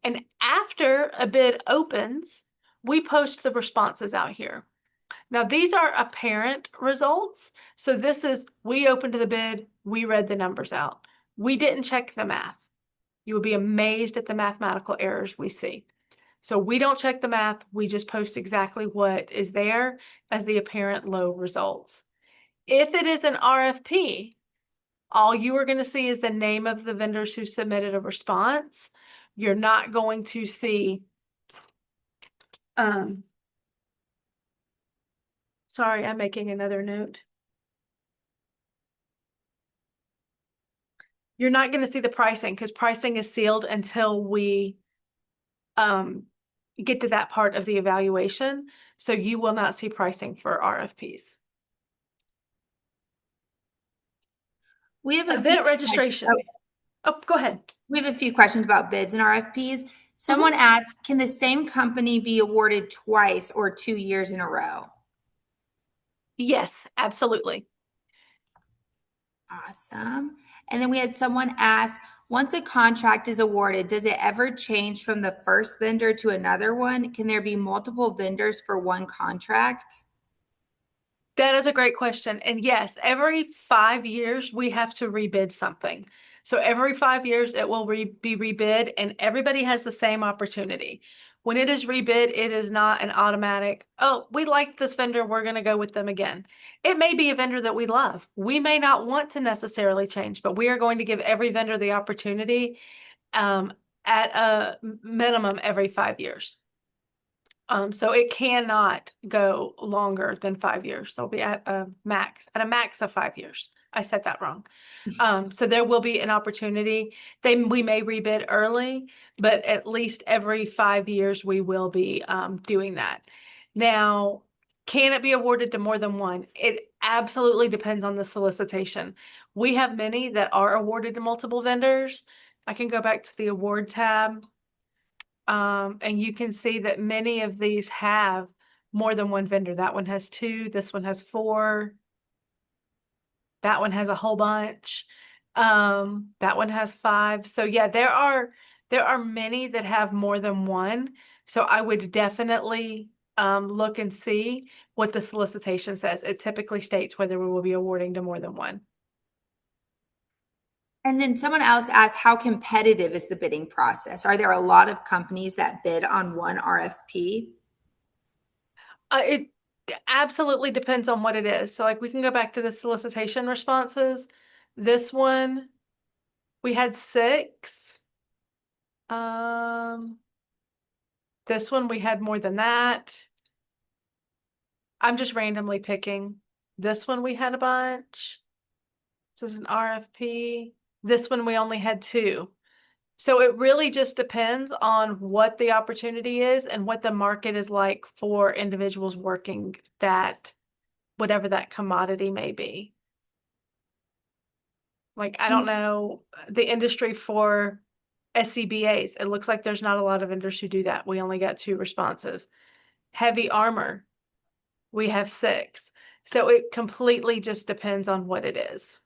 And after a bid opens, we post the responses out here. Now, these are apparent results. So this is, we opened the bid, we read the numbers out. We didn't check the math. You will be amazed at the mathematical errors we see. So we don't check the math. We just post exactly what is there as the apparent low results. If it is an RFP, all you are going to see is the name of the vendors who submitted a response. You're not going to see, sorry, I'm making another note. You're not going to see the pricing because pricing is sealed until we get to that part of the evaluation. So you will not see pricing for RFPs. We have a few Event registration. Oh, go ahead. We have a few questions about bids and RFPs. Someone asked, can the same company be awarded twice or 2 years in a row? Yes, absolutely. Awesome. And then we had someone ask, once a contract is awarded, does it ever change from the first vendor to another one? Can there be multiple vendors for one contract? That is a great question. And yes, every 5 years we have to rebid something. So every 5 years it will be rebid and everybody has the same opportunity. When it is rebid, it is not an automatic, oh, we like this vendor, we're going to go with them again. It may be a vendor that we love. We may not want to necessarily change, but we are going to give every vendor the opportunity at a minimum every 5 years. So it cannot go longer than 5 years. They'll be at a max of 5 years. I said that wrong. So there will be an opportunity. We may rebid early, but at least every 5 years we will be doing that. Now, can it be awarded to more than one? It absolutely depends on the solicitation. We have many that are awarded to multiple vendors. I can go back to the award tab. And you can see that many of these have more than one vendor. That one has 2, this one has 4. That one has a whole bunch. That one has 5. So yeah, there are many that have more than one. So I would definitely look and see what the solicitation says. It typically states whether we will be awarding to more than one. And then someone else asked, how competitive is the bidding process? Are there a lot of companies that bid on one RFP? It absolutely depends on what it is. So like we can go back to the solicitation responses. This one, we had 6. This one we had more than that. I'm just randomly picking. This one we had a bunch. This is an RFP. This one we only had 2. So it really just depends on what the opportunity is and what the market is like for individuals working that, whatever that commodity may be. Like, I don't know the industry for SCBAs. It looks like there's not a lot of vendors who do that. We only got 2 responses. Heavy armor, we have 6. So it completely just depends on what it is.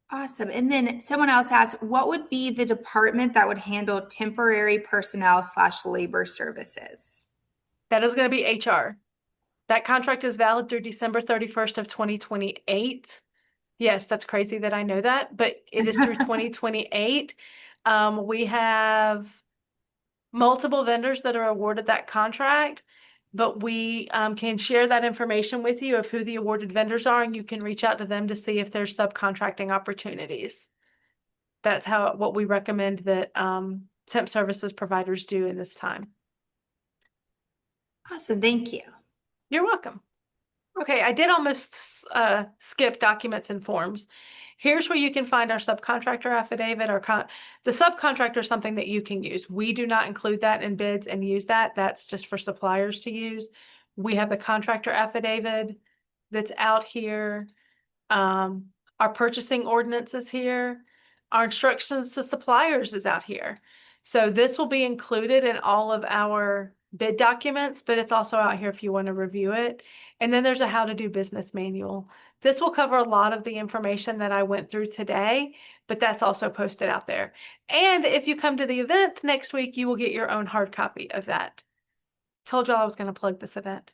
Awesome. And then someone else asked, what would be the department that would handle temporary personnel / labor services? That is going to be HR. That contract is valid through December 31st of 2028. Yes, that's crazy that I know that, but it is through 2028. We have multiple vendors that are awarded that contract, but we can share that information with you of who the awarded vendors are, and you can reach out to them to see if there's subcontracting opportunities. That's what we recommend that temp services providers do in this time. Awesome. Thank you. You're welcome. Okay, I did almost skip documents and forms. Here's where you can find our subcontractor affidavit. The subcontractor is something that you can use. We do not include that in bids and use that. That's just for suppliers to use. We have the contractor affidavit that's out here. Our purchasing ordinance is here. Our instructions to suppliers is out here. So this will be included in all of our bid documents, but it's also out here if you want to review it. And then there's a how to do business manual. This will cover a lot of the information that I went through today, but that's also posted out there. And if you come to the event next week, you will get your own hard copy of that. Told y'all I was going to plug this event.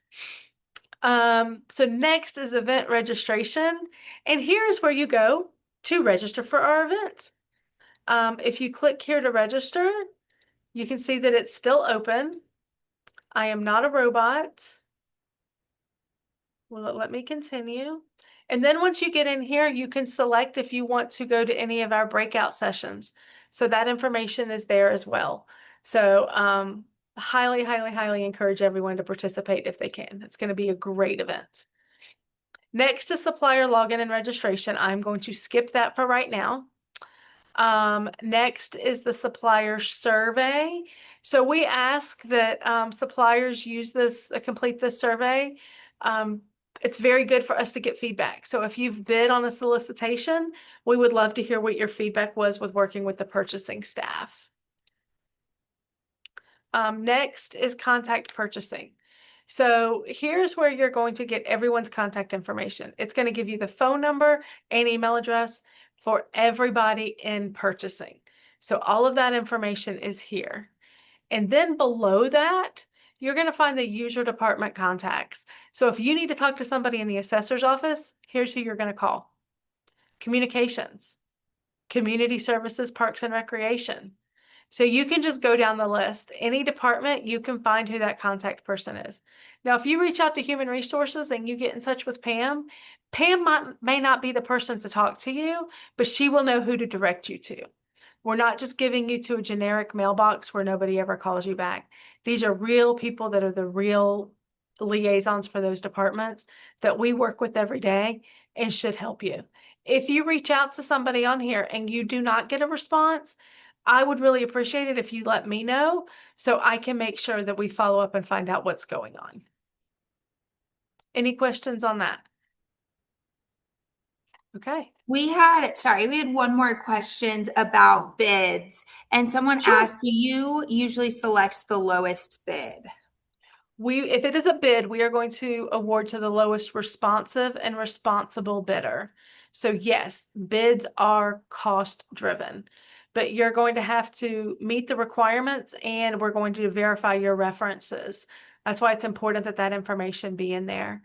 So next is event registration. And here's where you go to register for our event. If you click here to register, you can see that it's still open. I am not a robot. Will it let me continue? And then once you get in here, you can select if you want to go to any of our breakout sessions. So that information is there as well. So highly, highly, highly encourage everyone to participate if they can. It's going to be a great event. Next is supplier login and registration. I'm going to skip that for right now. Next is the supplier survey. So we ask that suppliers use this, complete this survey. It's very good for us to get feedback. So if you've bid on a solicitation, we would love to hear what your feedback was with working with the purchasing staff. Next is contact purchasing. So here's where you're going to get everyone's contact information. It's going to give you the phone number and email address for everybody in purchasing. So all of that information is here. And then below that, you're going to find the user department contacts. So if you need to talk to somebody in the assessor's office, here's who you're going to call. Communications, community services, parks and recreation. So you can just go down the list. Any department, you can find who that contact person is. Now, if you reach out to human resources and you get in touch with Pam, Pam may not be the person to talk to you, but she will know who to direct you to. We're not just giving you to a generic mailbox where nobody ever calls you back. These are real people that are the real liaisons for those departments that we work with every day and should help you. If you reach out to somebody on here and you do not get a response, I would really appreciate it if you let me know so I can make sure that we follow up and find out what's going on. Any questions on that? Okay. We had one more question about bids, and someone Sure. asked, do you usually select the lowest bid? If it is a bid, we are going to award to the lowest responsive and responsible bidder. So yes, bids are cost driven, but you're going to have to meet the requirements and we're going to verify your references. That's why it's important that that information be in there.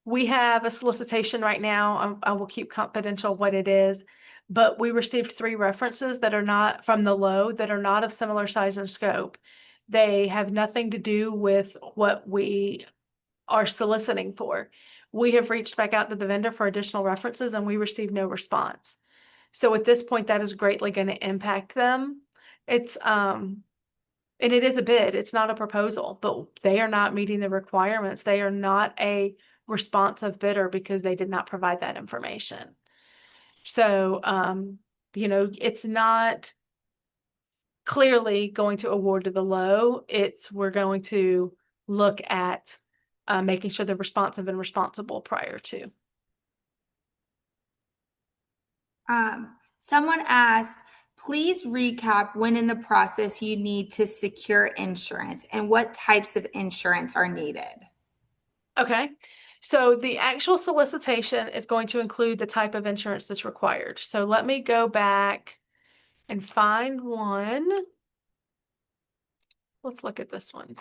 We have a solicitation right now. I will keep confidential what it is, but we received 3 references that are not from the low, that are not of similar size and scope. They have nothing to do with what we are soliciting for. We have reached back out to the vendor for additional references and we received no response. So at this point, that is greatly going to impact them. It's and it is a bid, it's not a proposal, but they are not meeting the requirements. They are not a responsive bidder because they did not provide that information. So, it's not clearly going to award to the low. We're going to look at making sure they're responsive and responsible prior to. Someone asked, please recap when in the process you need to secure insurance and what types of insurance are needed. Okay, so the actual solicitation is going to include the type of insurance that's required. So let me go back and find one. Let's look at this one.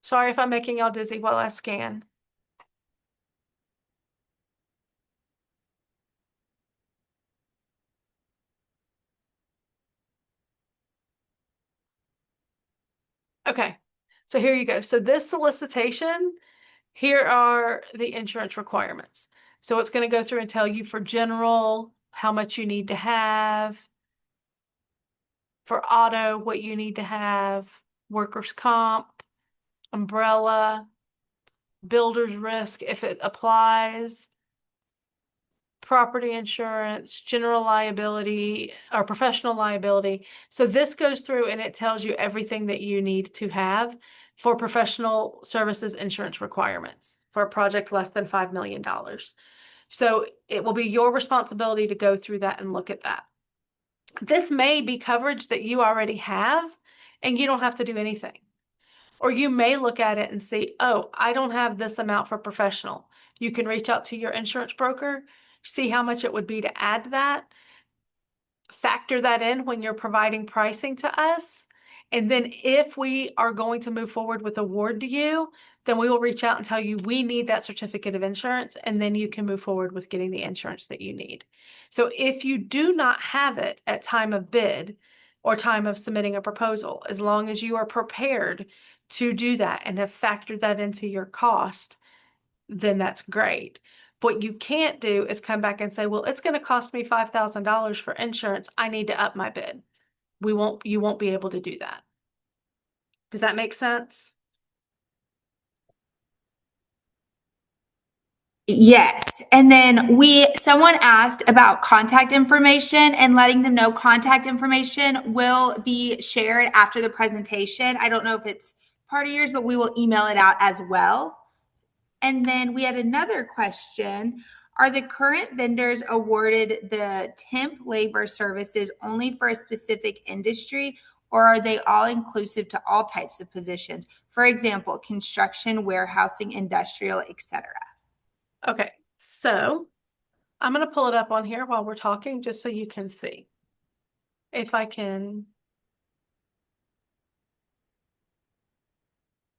Sorry if I'm making y'all dizzy while I scan. Okay, so here you go. So this solicitation, here are the insurance requirements. So it's going to go through and tell you for general, how much you need to have, for auto, what you need to have, workers' comp, umbrella, builder's risk if it applies, property insurance, general liability, or professional liability. So this goes through and it tells you everything that you need to have for professional services insurance requirements for a project less than $5 million. So it will be your responsibility to go through that and look at that. This may be coverage that you already have and you don't have to do anything. Or you may look at it and see, oh, I don't have this amount for professional. You can reach out to your insurance broker, see how much it would be to add that, factor that in when you're providing pricing to us. And then if we are going to move forward with award to you, then we will reach out and tell you we need that certificate of insurance, and then you can move forward with getting the insurance that you need. So if you do not have it at time of bid or time of submitting a proposal, as long as you are prepared to do that and have factored that into your cost, then that's great. What you can't do is come back and say, well, it's going to cost me $5,000 for insurance. I need to up my bid. You won't be able to do that. Does that make sense? Yes. And then someone asked about contact information and letting them know contact information will be shared after the presentation. I don't know if it's part of yours, but we will email it out as well. And then we had another question. Are the current vendors awarded the temp labor services only for a specific industry, or are they all inclusive to all types of positions? For example, construction, warehousing, industrial, etc. Okay, so I'm going to pull it up on here while we're talking just so you can see. If I can.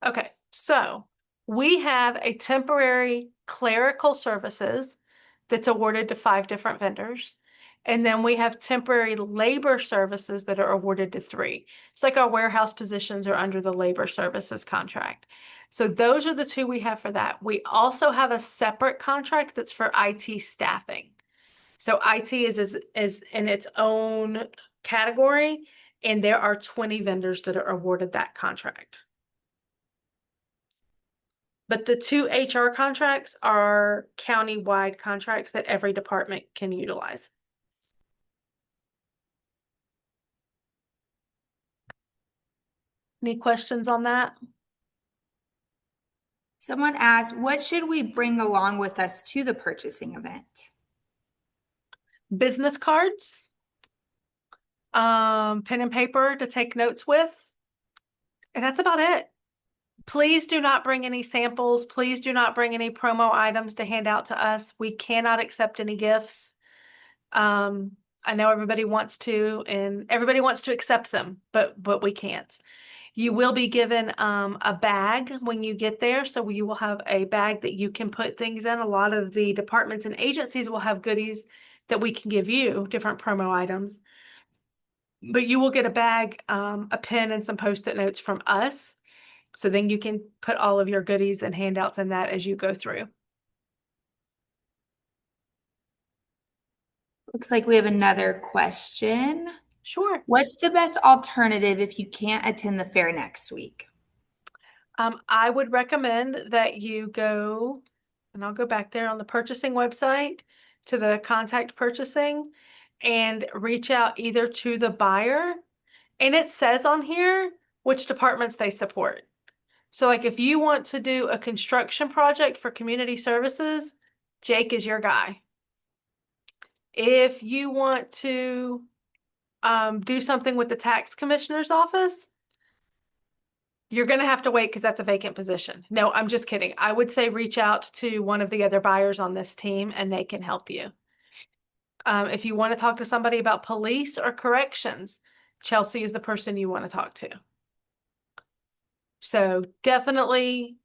Okay, so we have a temporary clerical services that's awarded to 5 different vendors. And then we have temporary labor services that are awarded to 3. It's like our warehouse positions are under the labor services contract. So those are the 2 we have for that. We also have a separate contract that's for IT staffing. So IT is in its own category, and there are 20 vendors that are awarded that contract. But the 2 HR contracts are county-wide contracts that every department can utilize. Any questions on that? Someone asked, what should we bring along with us to the purchasing event? Business cards, pen and paper to take notes with, and that's about it. Please do not bring any samples. Please do not bring any promo items to hand out to us. We cannot accept any gifts. I know everybody wants to, and everybody wants to accept them, but we can't. You will be given a bag when you get there. So you will have a bag that you can put things in. A lot of the departments and agencies will have goodies that we can give you, different promo items. But you will get a bag, a pen, and some Post-it notes from us. So then you can put all of your goodies and handouts in that as you go through. Looks like we have another question. Sure. What's the best alternative if you can't attend the fair next week? I would recommend that you go, and I'll go back there on the purchasing website to the contact purchasing and reach out either to the buyer, and it says on here which departments they support. So like if you want to do a construction project for community services, Jake is your guy. If you want to do something with the tax commissioner's office, you're going to have to wait because that's a vacant position. No, I'm just kidding. I would say reach out to one of the other buyers on this team and they can help you. If you want to talk to somebody about police or corrections, Chelsea is the person you want to talk to. So definitely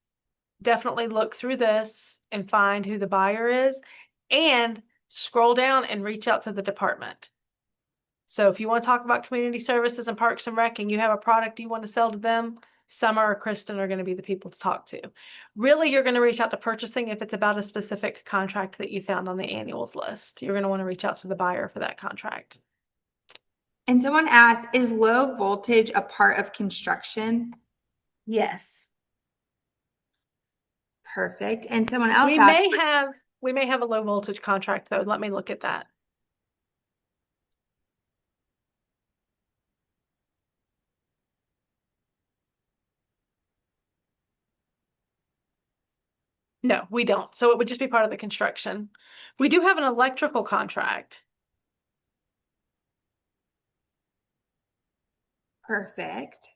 look through this and find who the buyer is and scroll down and reach out to the department. So if you want to talk about community services and Parks and Rec and you have a product you want to sell to them, Summer or Kristen are going to be the people to talk to. Really, you're going to reach out to purchasing if it's about a specific contract that you found on the annuals list. You're going to want to reach out to the buyer for that contract. And someone asked, is low voltage a part of construction? Yes. Perfect. And someone else We asked, may have a low voltage contract though. Let me look at that. No, we don't. So it would just be part of the construction. We do have an electrical contract. Perfect.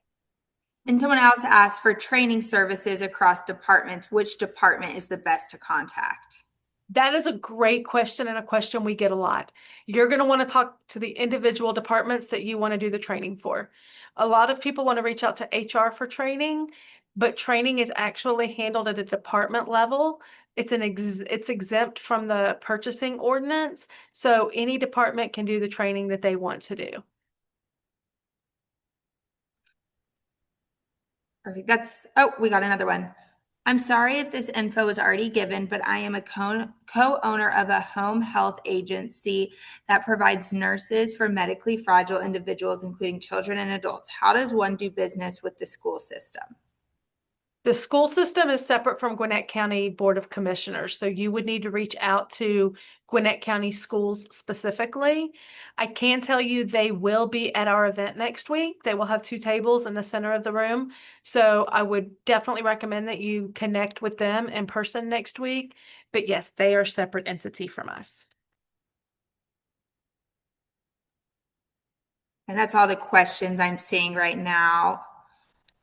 And someone else asked for training services across departments. Which department is the best to contact? That is a great question and a question we get a lot. You're going to want to talk to the individual departments that you want to do the training for. A lot of people want to reach out to HR for training, but training is actually handled at a department level. It's exempt from the purchasing ordinance, so any department can do the training that they want to do. Perfect. Oh, we got another one. I'm sorry if this info is already given, but I am a co-owner of a home health agency that provides nurses for medically fragile individuals, including children and adults. How does one do business with the school system? The school system is separate from Gwinnett County Board of Commissioners, so you would need to reach out to Gwinnett County Schools specifically. I can tell you they will be at our event next week. They will have 2 tables in the center of the room. So I would definitely recommend that you connect with them in person next week. But yes, they are a separate entity from us. And that's all the questions I'm seeing right now.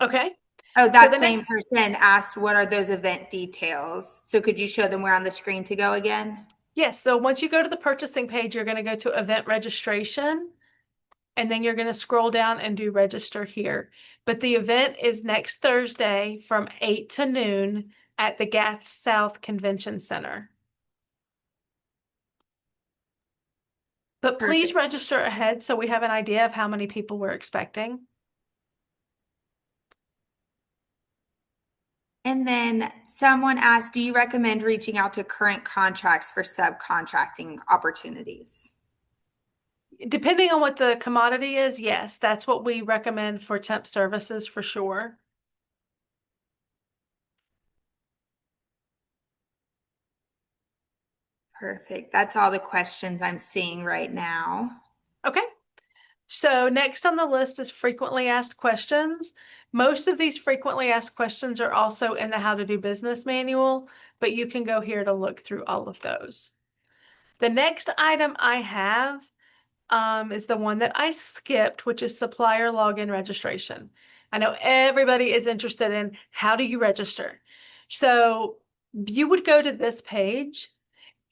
Okay. Oh, So that the same next, person asked, what are those event details? So could you show them where on the screen to go again? yes, so once you go to the purchasing page, you're going to go to event registration. And then you're going to scroll down and do register here. But the event is next Thursday from 8 to noon at the Gath South Convention Center. But please Perfect. register ahead so we have an idea of how many people we're expecting. And then someone asked, do you recommend reaching out to current contracts for subcontracting opportunities? Depending on what the commodity is, yes, that's what we recommend for temp services for sure. Perfect. That's all the questions I'm seeing right now. Okay. So next on the list is frequently asked questions. Most of these frequently asked questions are also in the How to Do Business manual, but you can go here to look through all of those. The next item I have is the one that I skipped, which is supplier login registration. I know everybody is interested in how do you register. So you would go to this page.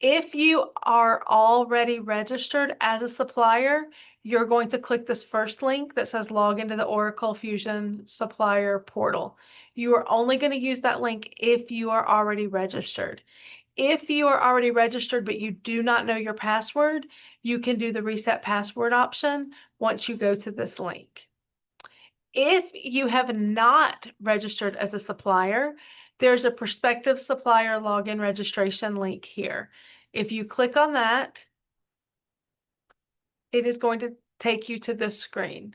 If you are already registered as a supplier, you're going to click this first link that says log into the Oracle Fusion supplier portal. You are only going to use that link if you are already registered. If you are already registered but you do not know your password, you can do the reset password option once you go to this link. If you have not registered as a supplier, there's a prospective supplier login registration link here. If you click on that, it is going to take you to this screen.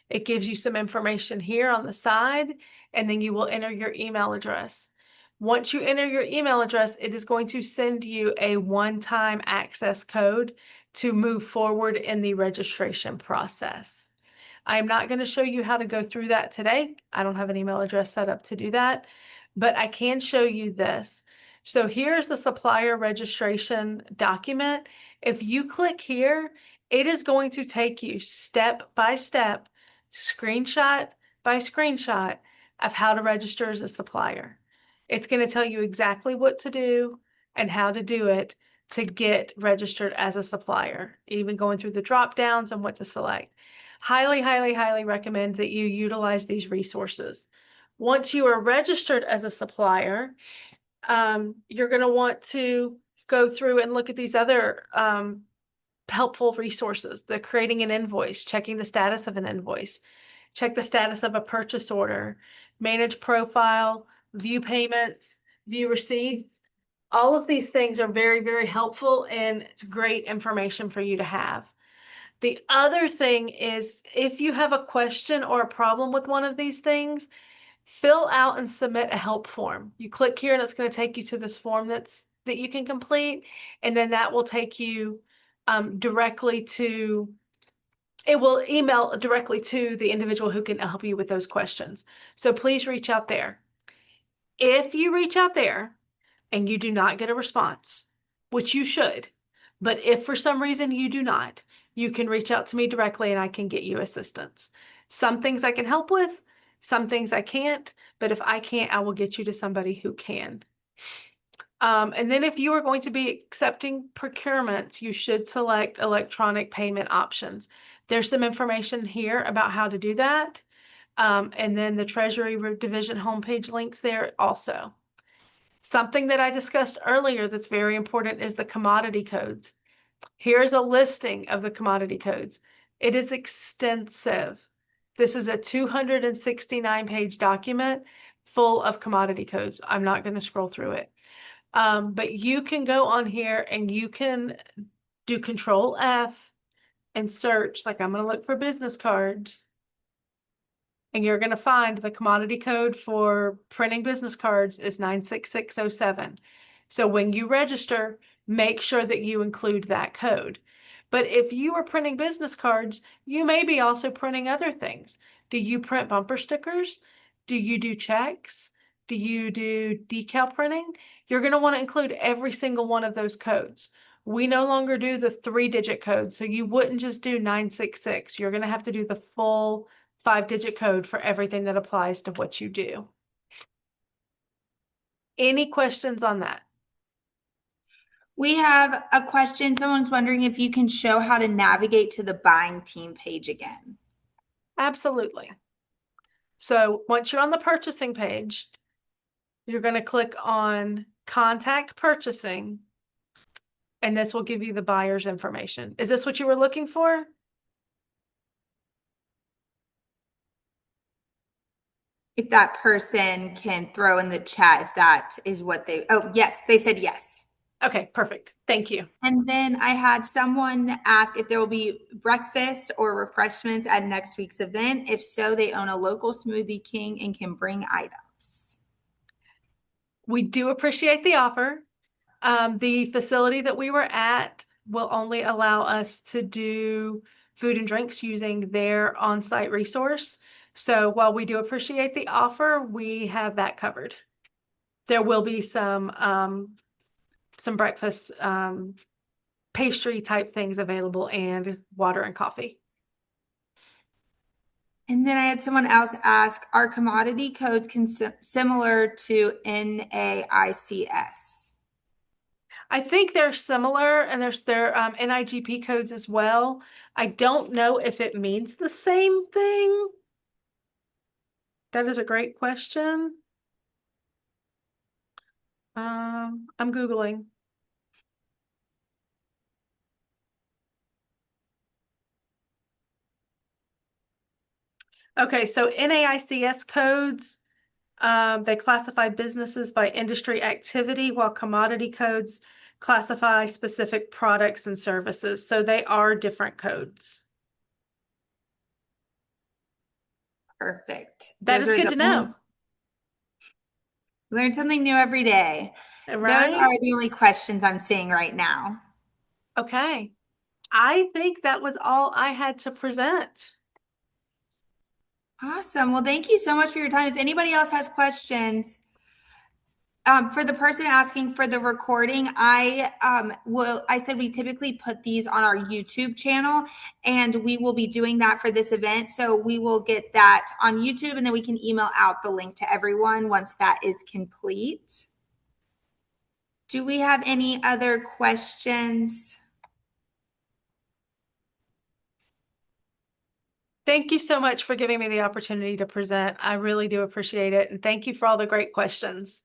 It gives you some information here on the side, and then you will enter your email address. Once you enter your email address, it is going to send you a one-time access code to move forward in the registration process. I'm not going to show you how to go through that today. I don't have an email address set up to do that, but I can show you this. So here's the supplier registration document. If you click here, it is going to take you step by step, screenshot by screenshot of how to register as a supplier. It's going to tell you exactly what to do and how to do it to get registered as a supplier, even going through the drop downs and what to select. Highly, highly, highly recommend that you utilize these resources. Once you are registered as a supplier, you're going to want to go through and look at these other helpful resources. The creating an invoice, checking the status of an invoice, check the status of a purchase order, manage profile, view payments, view receipts. All of these things are very, very helpful, and it's great information for you to have. The other thing is, if you have a question or a problem with one of these things, fill out and submit a help form. You click here and it's going to take you to this form that you can complete, and then that will take you directly to, it will email directly to the individual who can help you with those questions. So please reach out there. If you reach out there and you do not get a response, which you should, but if for some reason you do not, you can reach out to me directly and I can get you assistance. Some things I can help with, some things I can't, but if I can't, I will get you to somebody who can. And then if you are going to be accepting procurements, you should select electronic payment options. There's some information here about how to do that. And then the Treasury Division homepage link there also. Something that I discussed earlier that's very important is the commodity codes. Here's a listing of the commodity codes. It is extensive. This is a 269-page document full of commodity codes. I'm not going to scroll through it. But you can go on here and you can do Control F and search. Like I'm going to look for business cards. And you're going to find the commodity code for printing business cards is 96607. So when you register, make sure that you include that code. But if you are printing business cards, you may be also printing other things. Do you print bumper stickers? Do you do checks? Do you do decal printing? You're going to want to include every single one of those codes. We no longer do the 3-digit code, so you wouldn't just do 966. You're going to have to do the full 5-digit code for everything that applies to what you do. Any questions on that? We have a question. Someone's wondering if you can show how to navigate to the buying team page again. Absolutely. So once you're on the purchasing page, you're going to click on Contact Purchasing, and this will give you the buyer's information. Is this what you were looking for? If that person can throw in the chat, if that is what they, oh, yes, they said yes. Okay, perfect. Thank you. And then I had someone ask if there will be breakfast or refreshments at next week's event. If so, they own a local Smoothie King and can bring items. We do appreciate the offer. The facility that we were at will only allow us to do food and drinks using their on-site resource. So while we do appreciate the offer, we have that covered. There will be some breakfast pastry type things available and water and coffee. And then I had someone else ask, are commodity codes similar to NAICS? I think they're similar, and there's their NIGP codes as well. I don't know if it means the same thing. That is a great question. I'm Googling. Okay, so NAICS codes, they classify businesses by industry activity, while commodity codes classify specific products and services. So they are different codes. Perfect. That is good to know. Learn something new every day. Right? Those are the only questions I'm seeing right now. Okay. I think that was all I had to present. Awesome. Well, thank you so much for your time. If anybody else has questions, for the person asking for the recording, I said we typically put these on our YouTube channel, and we will be doing that for this event. So we will get that on YouTube, and then we can email out the link to everyone once that is complete. Do we have any other questions? Thank you so much for giving me the opportunity to present. I really do appreciate it. And thank you for all the great questions.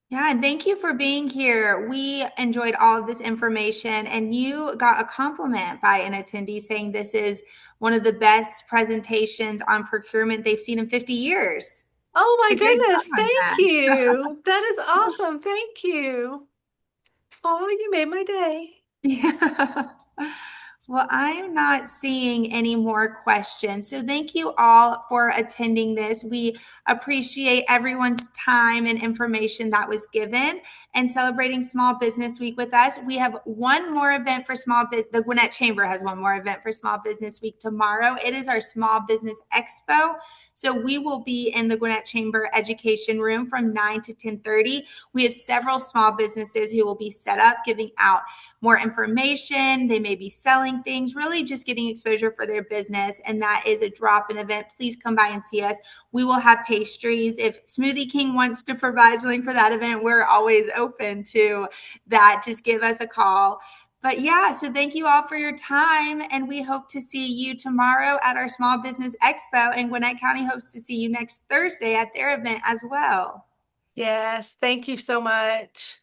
Yeah, and thank you for being here. We enjoyed all of this information, and you got a compliment by an attendee saying this is one of the best presentations on procurement they've seen in 50 years. Oh my So great goodness, job on thank that. you. That is awesome. Thank you. Oh, you made my day. Yeah. Well, I'm not seeing any more questions. So thank you all for attending this. We appreciate everyone's time and information that was given and celebrating Small Business Week with us. We have one more event for small business. The Gwinnett Chamber has one more event for Small Business Week tomorrow. It is our Small Business Expo. So we will be in the Gwinnett Chamber Education Room from 9 to 10:30. We have several small businesses who will be set up giving out more information. They may be selling things, really just getting exposure for their business. And that is a drop-in event. Please come by and see us. We will have pastries. If Smoothie King wants to provide something for that event, we're always open to that. Just give us a call. But yeah, so thank you all for your time. And we hope to see you tomorrow at our Small Business Expo. And Gwinnett County hopes to see you next Thursday at their event as well. Yes, thank you so much.